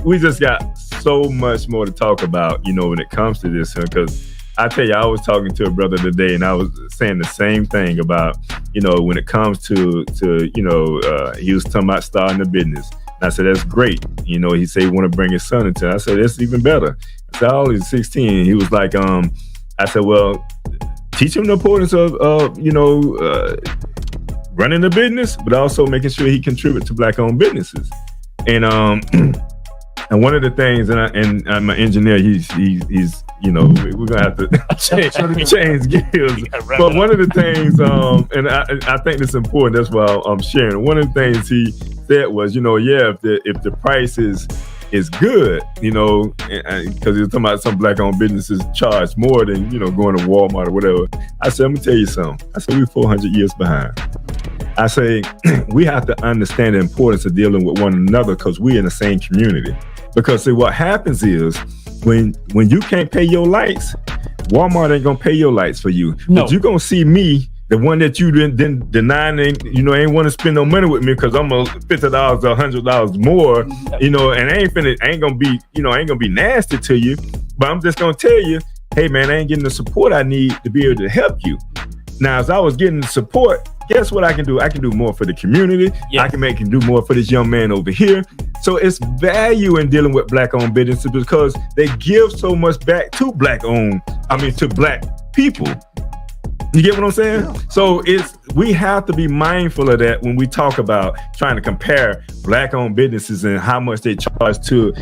We just got so much more to talk about, when it comes to this, because I tell you, I was talking to a brother today, and I was saying the same thing about, when it comes to he was talking about starting a business. And I said, that's great. He said he want to bring his son into it. I said, that's even better. I said, oh, he's 16. He was like, I said, well, teach him the importance of running a business, but also making sure he contributes to Black-owned businesses. And and one of the things, and I'm an engineer, he's we're gonna have to change gears. But one of the things, and I think it's important. That's why I'm sharing. One of the things he said was, if the price is good, because he was talking about some Black-owned businesses charge more than going to Walmart or whatever. I said, I'm gonna tell you something. I said, we're 400 years behind. I say we have to understand the importance of dealing with one another because we're in the same community. Because see, what happens is when you can't pay your lights, Walmart ain't gonna pay your lights for you. No. But you're gonna see me, the one that you didn't deny, ain't want to spend no money with me because I'm $50 or $100 more, and I ain't gonna be nasty to you, but I'm just gonna tell you, hey man, I ain't getting the support I need to be able to help you. Now, as I was getting the support, guess what I can do? I can do more for the community. Yes. I can do more for this young man over here. So it's value in dealing with Black-owned businesses because they give so much back to to Black people. You get what I'm saying? Yeah. So we have to be mindful of that when we talk about trying to compare Black-owned businesses and how much they charge to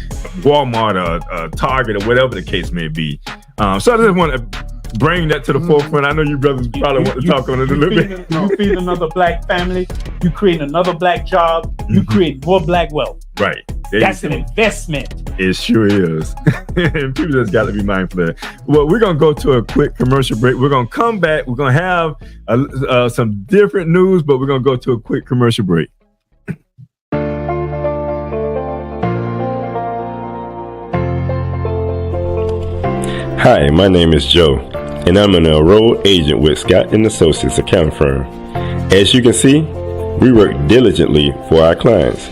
Walmart or Target or whatever the case may be. So I just want to bring that to the forefront. I know you brothers probably want to talk on it a little bit. You feed another Black family, you create another Black job, you create more Black wealth. Right. That's an investment. It sure is. And people just got to be mindful of that. Well, we're going to go to a quick commercial break. We're going to come back. We're going to have some different news, but we're going to go to a quick commercial break. Hi, my name is Joe, and I'm an enrolled agent with Scott & Associates accounting firm. As you can see, we work diligently for our clients.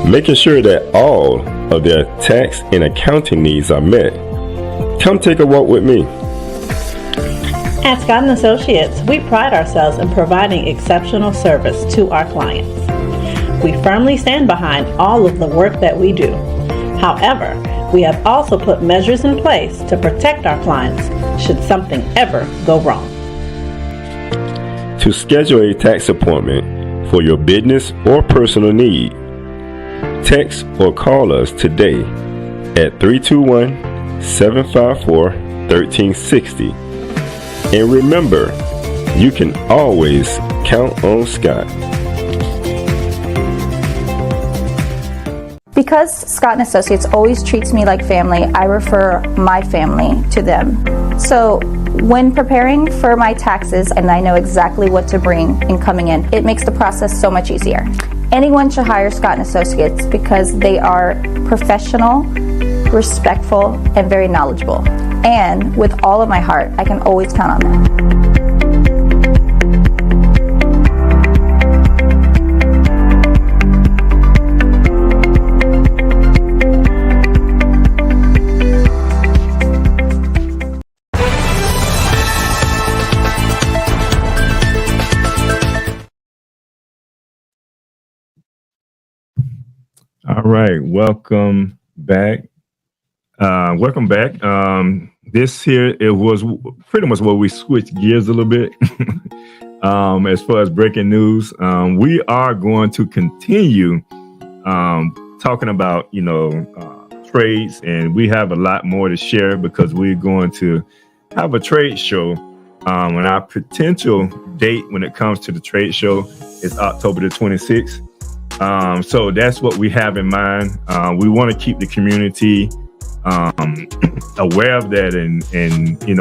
making sure that all of their tax and accounting needs are met. Come take a walk with me. At Scott & Associates, we pride ourselves in providing exceptional service to our clients. We firmly stand behind all of the work that we do. However, we have also put measures in place to protect our clients should something ever go wrong. To schedule a tax appointment for your business or personal need, text or call us today at 321-754-1360. And remember, you can always count on Scott. Because Scott & Associates always treats me like family, I refer my family to them. So when preparing for my taxes and I know exactly what to bring in coming in, it makes the process so much easier. Anyone should hire Scott & Associates because they are professional, respectful, and very knowledgeable. And with all of my heart, I can always count on them. All right, welcome back. This here, it was pretty much where we switched gears a little bit. As far as breaking news, we are going to continue talking about, trades, and we have a lot more to share because we're going to have a trade show. And our potential date when it comes to the trade show is October the 26th. So that's what we have in mind. We want to keep the community aware of that, and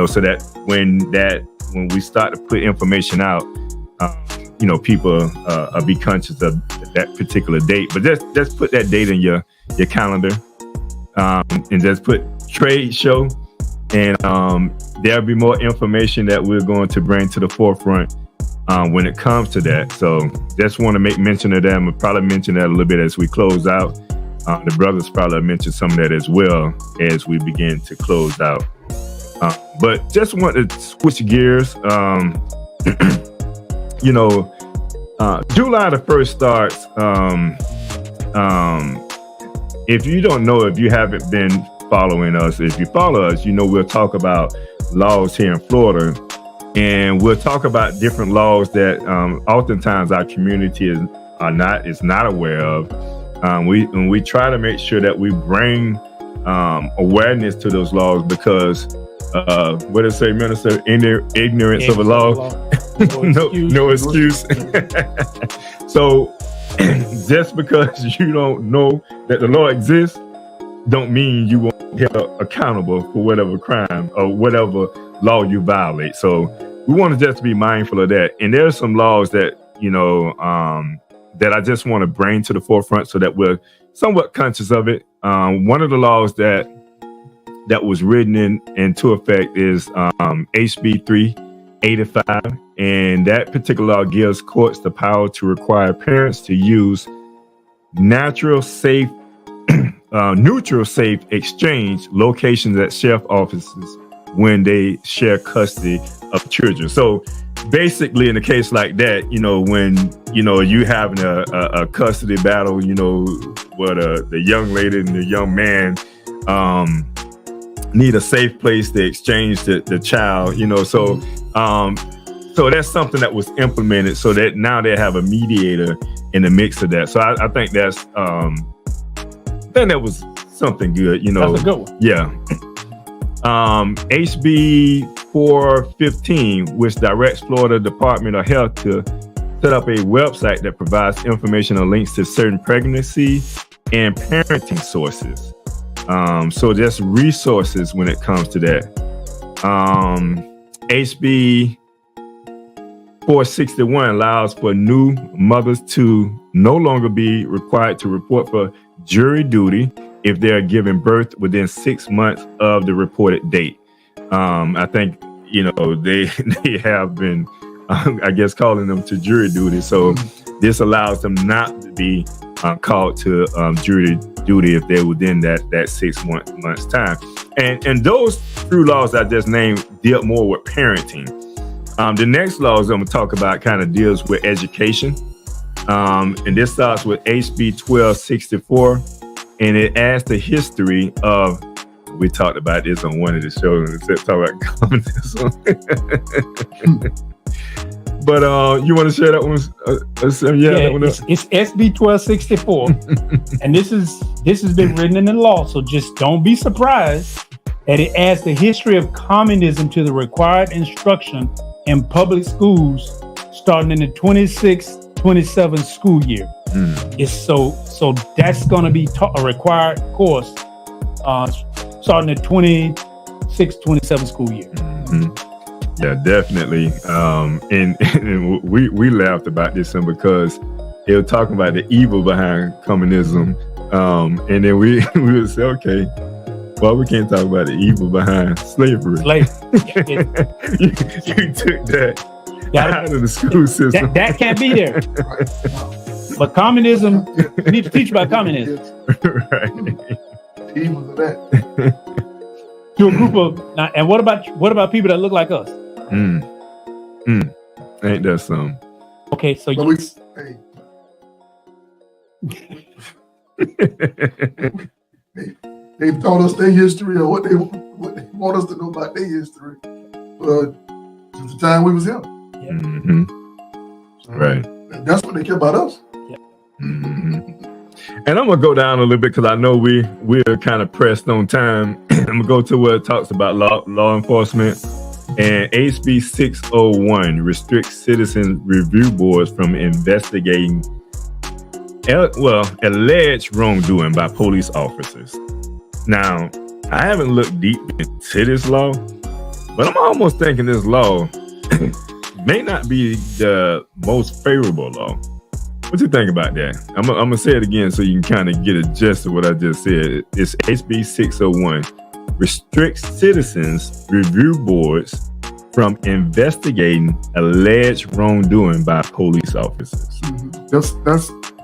so that when we start to put information out, people be conscious of that particular date. But just put that date in your calendar, and just put trade show, and there'll be more information that we're going to bring to the forefront when it comes to that. So just want to make mention of that. We'll probably mention that a little bit as we close out. The brothers probably mentioned some of that as well as we begin to close out. But just want to switch gears. July the 1st starts. If you don't know, if you haven't been following us, if you follow us, we'll talk about laws here in Florida. And we'll talk about different laws that oftentimes our community is not aware of. We try to make sure that we bring awareness to those laws because what does it say, Minister? Ignorance of a law, no excuse. So just because you don't know that the law exists, don't mean you won't be held accountable for whatever crime or whatever law you violate. So we want to just be mindful of that. And there are some laws that, that I just want to bring to the forefront so that we're somewhat conscious of it. One of the laws that was written into effect is HB 385. And that particular law gives courts the power to require parents to use neutral, safe exchange locations at sheriff offices when they share custody of children. So basically, in a case like that, when you having a custody battle, where the young lady and the young man need a safe place to exchange the child, so that's something that was implemented so that now they have a mediator in the mix of that. So I think that was something good, That's a good one. Yeah. HB 415, which directs Florida Department of Health to set up a website that provides information and links to certain pregnancy and parenting sources. So just resources when it comes to that. HB 461 allows for new mothers to no longer be required to report for jury duty if they are giving birth within 6 months of the reported date. I think, they have been, I guess, calling them to jury duty. So this allows them not to be called to jury duty if they're within that 6 months time. And those 3 laws I just named deal more with parenting. The next laws I'm going to talk about kind of deals with education. And this starts with HB 1264, and it adds the history of, we talked about this on one of the shows, talk about communism. But you want to share that one? That one it's SB 1264, and this has been written in the law. So just don't be surprised that it adds the history of communism to the required instruction in public schools starting in the 26-27 school year. It's so that's going to be a required course starting at 26-27 school year. Yeah, definitely. And we laughed about this one because they were talking about the evil behind communism. And then we would say, okay, well, we can't talk about the evil behind slavery. You took that out of the school system. That can't be there. But communism, you need to teach about communism. Right. Evil of that. To a group of, and what about people that look like us? Ain't that something? Okay, so they've taught us their history or what they want us to know about their history. Since the time we was young. Right. That's what they care about us. And I'm gonna go down a little bit because I know we're kind of pressed on time. I'm gonna go to where it talks about law enforcement. And HB 601 restricts citizen review boards from investigating alleged wrongdoing by police officers. Now, I haven't looked deep into this law, but I'm almost thinking this law may not be the most favorable law. What you think about that? I'm gonna say it again so you can kind of get a gist of what I just said. It's HB 601 restricts citizens review boards from investigating alleged wrongdoing by police officers.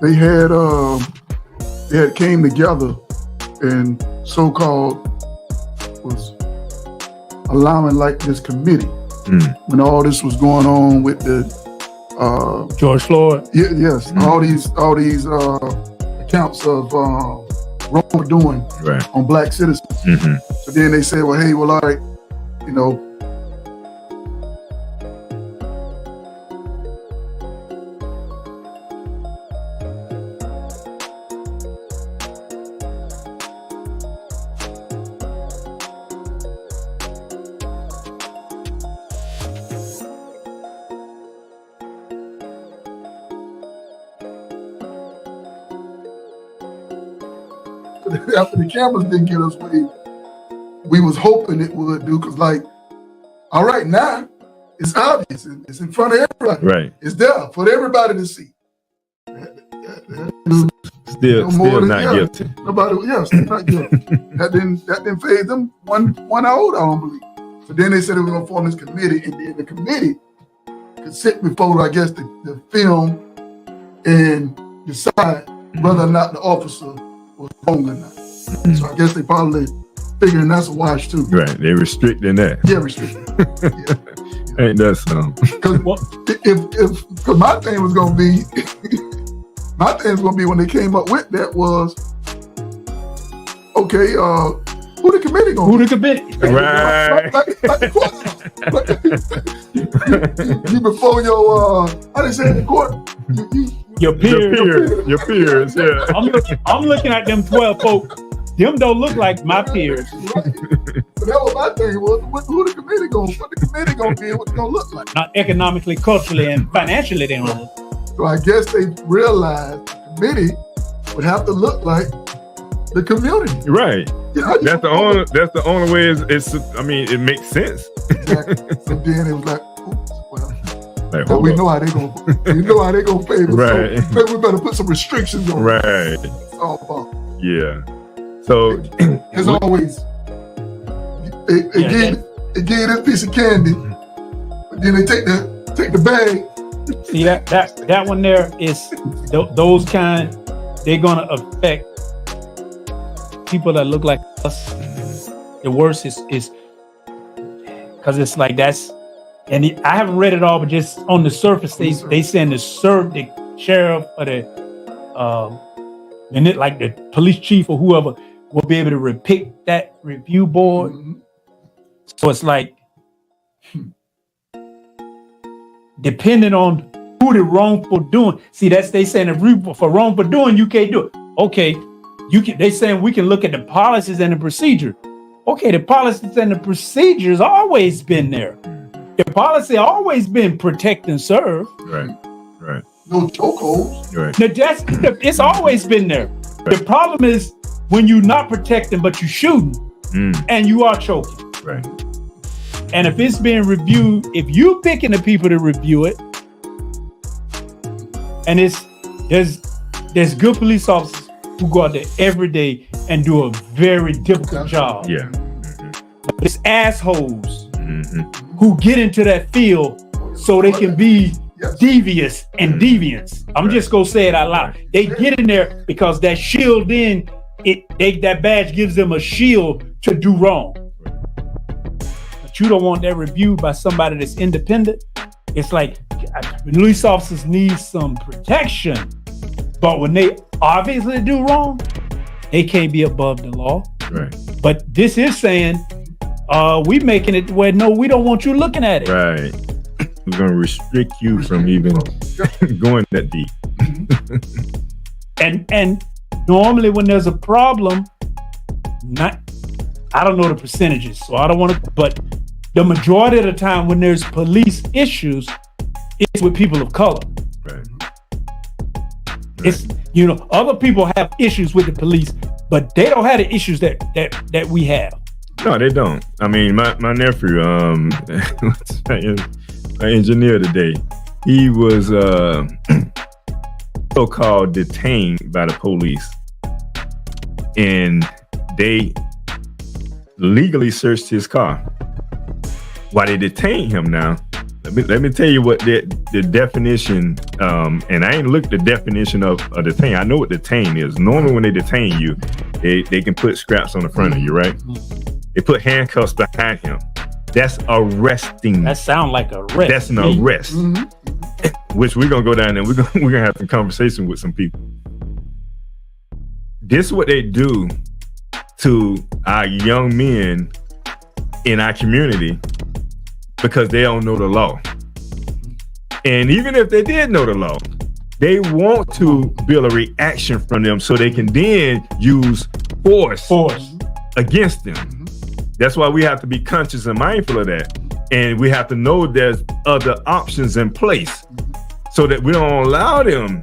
They had came together and so-called was allowing like this committee when all this was going on with the George Floyd. Yes, all these accounts of wrongdoing on black citizens. So then they said, well, hey, well, all right, you know, after the cameras didn't get us what we was hoping it would do, because like, all right, now it's obvious, it's in front of everybody, right? It's there for everybody to see. Still not guilty. Nobody, still not guilty. that didn't phase them one iota, I don't believe. So then they said they were going to form this committee, and then the committee could sit before, I guess, the film and decide whether or not the officer was wrong or not. So I guess they probably figuring that's a wash too. Right, they restricting that. Yeah, restricting. Ain't that something? Because my thing was gonna be, when they came up with that was, okay, who the committee gonna? Who the committee? Right. Like the court. You before your how they say in the court? Your peers, yeah. I'm looking at them 12 folk. Them don't look like my peers. Right. So that was my thing. Was who the committee gonna? What the committee gonna be? What it's gonna look like? Not economically, culturally, and financially, they don't look. So I guess they realized the committee would have to look like the community. Right. That's the only way. It's I mean, it makes sense. Exactly. So then it was like, oops, well, we know how they gonna pay. Right. So we better put some restrictions on. Right. It's all about. Yeah. So as always, they gave this piece of candy, but then they take the bag. See that one there is those kind they're gonna affect people that look like us. The worst is because it's like that's, and I haven't read it all, but just on the surface, they saying the sheriff or and it like the police chief or whoever will be able to pick that review board. So it's like, depending on who the wrongful doing. See, that's they saying for wrongful doing, you can't do it. Okay, you can. They saying we can look at the policies and the procedure. Okay, the policies and the procedures always been there. The policy always been protect and serve. Right. No chokeholds. Right. It's always been there. Right. The problem is when you're not protecting, but you shooting and you are choking. Right. And if it's being reviewed, if you picking the people to review it, and there's good police officers who go out there every day and do a very difficult job. Yeah. But it's assholes who get into that field so they can be devious and deviants. I'm just gonna say it out loud. They get in there because that shield that badge gives them a shield to do wrong. But you don't want that reviewed by somebody that's independent. It's like police officers need some protection, but when they obviously do wrong, they can't be above the law. Right. But this is saying, we making it where no, we don't want you looking at it. Right. We're gonna restrict you from even going that deep. And normally when there's a problem, I don't know the percentages, so I don't want to, but the majority of the time when there's police issues, it's with people of color. Right. It's, other people have issues with the police, but they don't have the issues that we have. No, they don't. I mean, my nephew, my engineer today, he was so-called detained by the police, and they legally searched his car. Why they detained him now? Let me tell you what the definition, and I ain't looked the definition of a detain. I know what detain is. Normally when they detain you, they can put straps on the front of you, right? They put handcuffs behind him. That's arresting. That sound like a arrest. That's an arrest. Which we're gonna go down and we're gonna have some conversation with some people. This is what they do to our young men in our community because they don't know the law. And even if they did know the law, they want to build a reaction from them so they can then use force against them. That's why we have to be conscious and mindful of that. And we have to know there's other options in place so that we don't allow them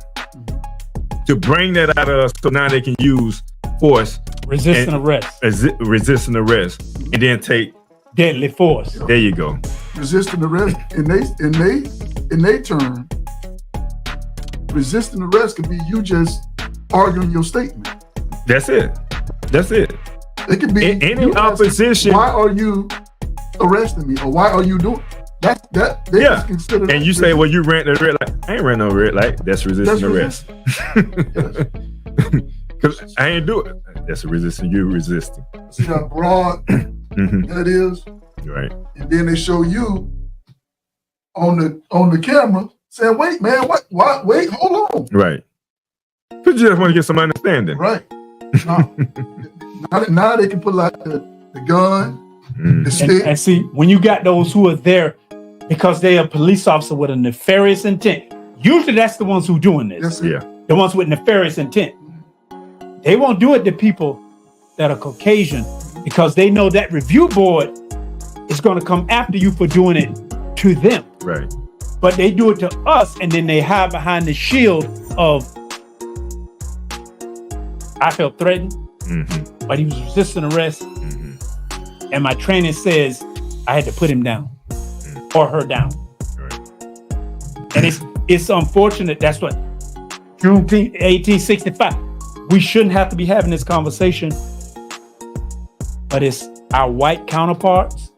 to bring that out of us so now they can use force. Resisting arrest. Resisting arrest. And then take deadly force. There you go. Resisting arrest in they term, resisting arrest could be you just arguing your statement. That's it. It could be any opposition. Why are you arresting me, or why are you doing that? They just consider. And you say, well, you ran the red light. I ain't ran no red light. That's resisting arrest. Because I ain't do it. That's a resisting. You're resisting. See how broad that is, right? And then they show you on the camera saying, "Wait, man, what? Wait, hold on." Right. Because you just want to get some understanding. Right. Now they can put like the gun, the stick. And see, when you got those who are there because they are a police officer with a nefarious intent, usually that's the ones who doing this. Yeah. The ones with nefarious intent. They won't do it to people that are Caucasian because they know that review board is going to come after you for doing it to them. Right. But they do it to us and then they hide behind the shield of, I felt threatened, but he was resisting arrest. And my training says I had to put him down or her down. Right. And it's unfortunate. That's what Juneteenth 1865. We shouldn't have to be having this conversation, but it's our white counterparts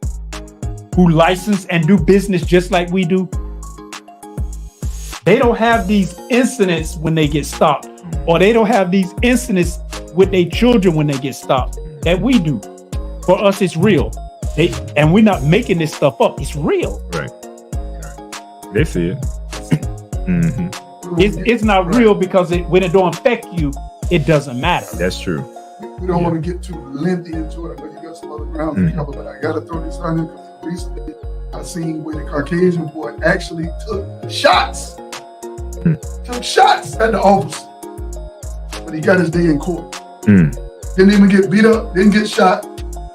who license and do business just like we do. They don't have these incidents when they get stopped or they don't have these incidents with their children when they get stopped that we do. For us, it's real. And we're not making this stuff up. It's real. Right. They see it. Mm-hmm. It's not real because when it don't affect you, it doesn't matter. That's true. We don't want to get too lengthy into it. I know you got some other ground to cover, but I got to throw this on in because recently I seen where the Caucasian boy actually took shots. Took shots at the officer. But he got his day in court. Didn't even get beat up, didn't get shot.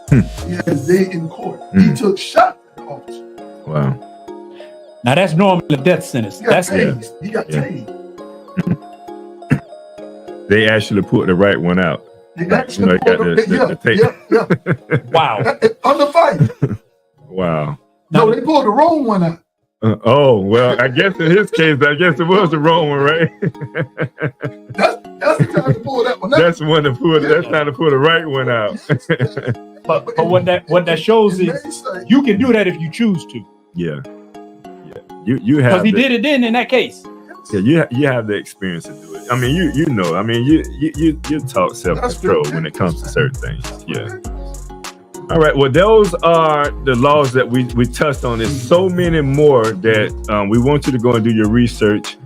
He had his day in court. He took shots at the officer. Wow. Now that's normally a death sentence. He got tased. He got tased. They actually put the right one out. They actually got the tape. Wow. On the fight. Wow. No, they pulled the wrong one out. Oh, well, I guess in his case, I guess it was the wrong one, right? That's the time to pull that one out. That's one to pull. That's time to pull the right one out. But what that shows is you can do that if you choose to. Yeah. You have because he did it then in that case. Yeah, you have the experience to do it. I mean, you know. I mean, you talk self-control when it comes to certain things. Yeah. All right. Well, those are the laws that we touched on. There's so many more that we want you to go and do your research.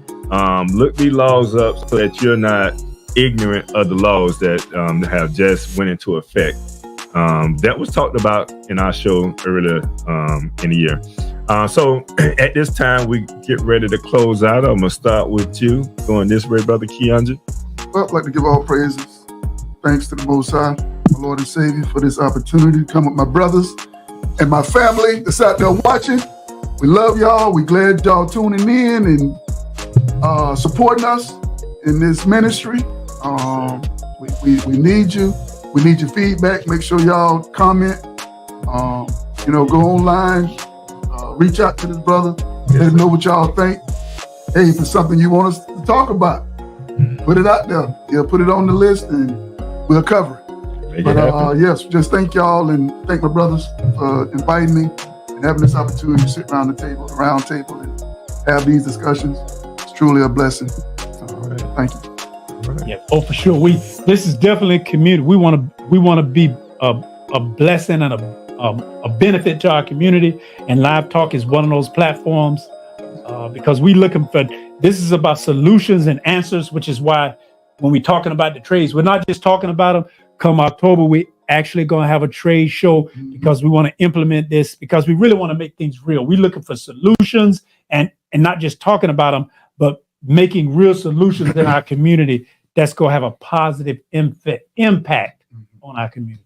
Look these laws up so that you're not ignorant of the laws that have just went into effect. That was talked about in our show earlier in the year. So at this time, we get ready to close out. I'm going to start with you. Going this way, Brother Keandre. Well, I'd like to give all praises. Thanks to the Most High, my Lord and Savior, for this opportunity to come with my brothers and my family that's out there watching. We love y'all. We glad y'all tuning in and supporting us in this ministry. We need you. We need your feedback. Make sure y'all comment. Go online. Reach out to this brother, let him know what y'all think. Hey, if it's something you want us to talk about, put it out there. Yeah, put it on the list and we'll cover it. But yes, just thank y'all and thank my brothers for inviting me and having this opportunity to sit around the round table and have these discussions. It's truly a blessing. Thank you. Yeah, for sure. This is definitely a community. We want to be a blessing and a benefit to our community, and Live Talk is one of those platforms because we looking for, this is about solutions and answers, which is why when we're talking about the trades, we're not just talking about them. Come October, we actually going to have a trade show because we want to implement this, because we really want to make things real. We're looking for solutions and not just talking about them, but making real solutions in our community that's going to have a positive impact on our community.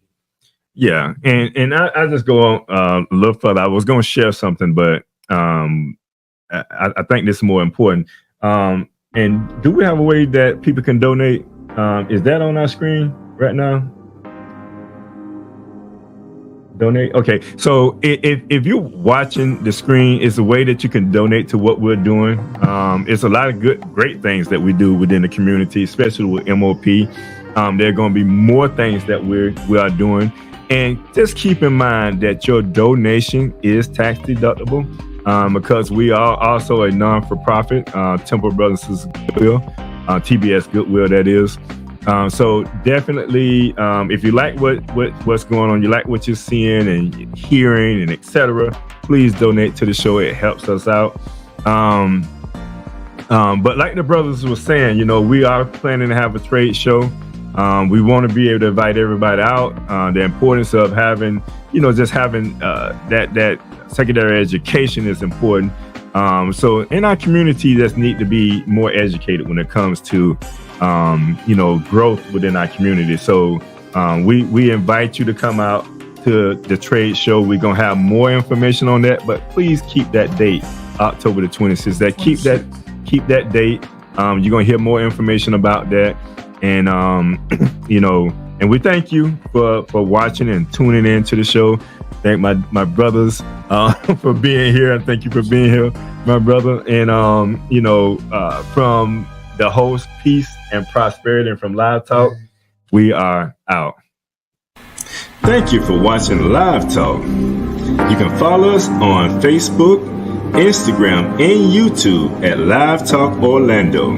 Yeah, and I just go on a little further. I was going to share something, but I think this is more important. And do we have a way that people can donate? Is that on our screen right now? Donate. Okay, so if you're watching the screen, it's a way that you can donate to what we're doing. It's a lot of great things that we do within the community, especially with MOP. There are going to be more things that we are doing. And just keep in mind that your donation is tax deductible because we are also a non-for-profit, Temple Brothers Goodwill, TBS Goodwill, that is. So definitely, if you like what's going on, you like what you're seeing and hearing and etc., please donate to the show. It helps us out. But like the brothers were saying, we are planning to have a trade show. We want to be able to invite everybody out. The importance of having, just having that secondary education is important. So in our community, just need to be more educated when it comes to, growth within our community. So we invite you to come out to the trade show. We're going to have more information on that, but please keep that date, October the 26th. Keep that date. You're going to hear more information about that. And, and we thank you for watching and tuning in to the show. Thank my brothers for being here. And thank you for being here, my brother. And, from the host, Peace and Prosperity, and from Live Talk, we are out. Thank you for watching Live Talk. You can follow us on Facebook, Instagram, and YouTube at Live Talk Orlando.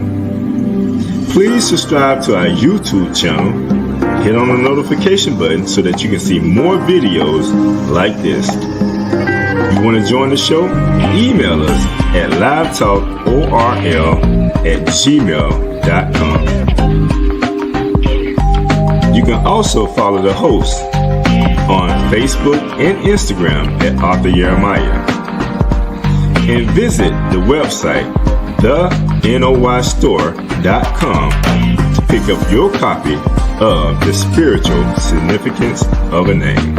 Please subscribe to our YouTube channel. Hit on the notification button so that you can see more videos like this. You want to join the show? Email us at livetalkorl@gmail.com. You can also follow the host on Facebook and Instagram at Arthur Jeremiah. And visit the website thenoystore.com to pick up your copy of The Spiritual Significance of a Name.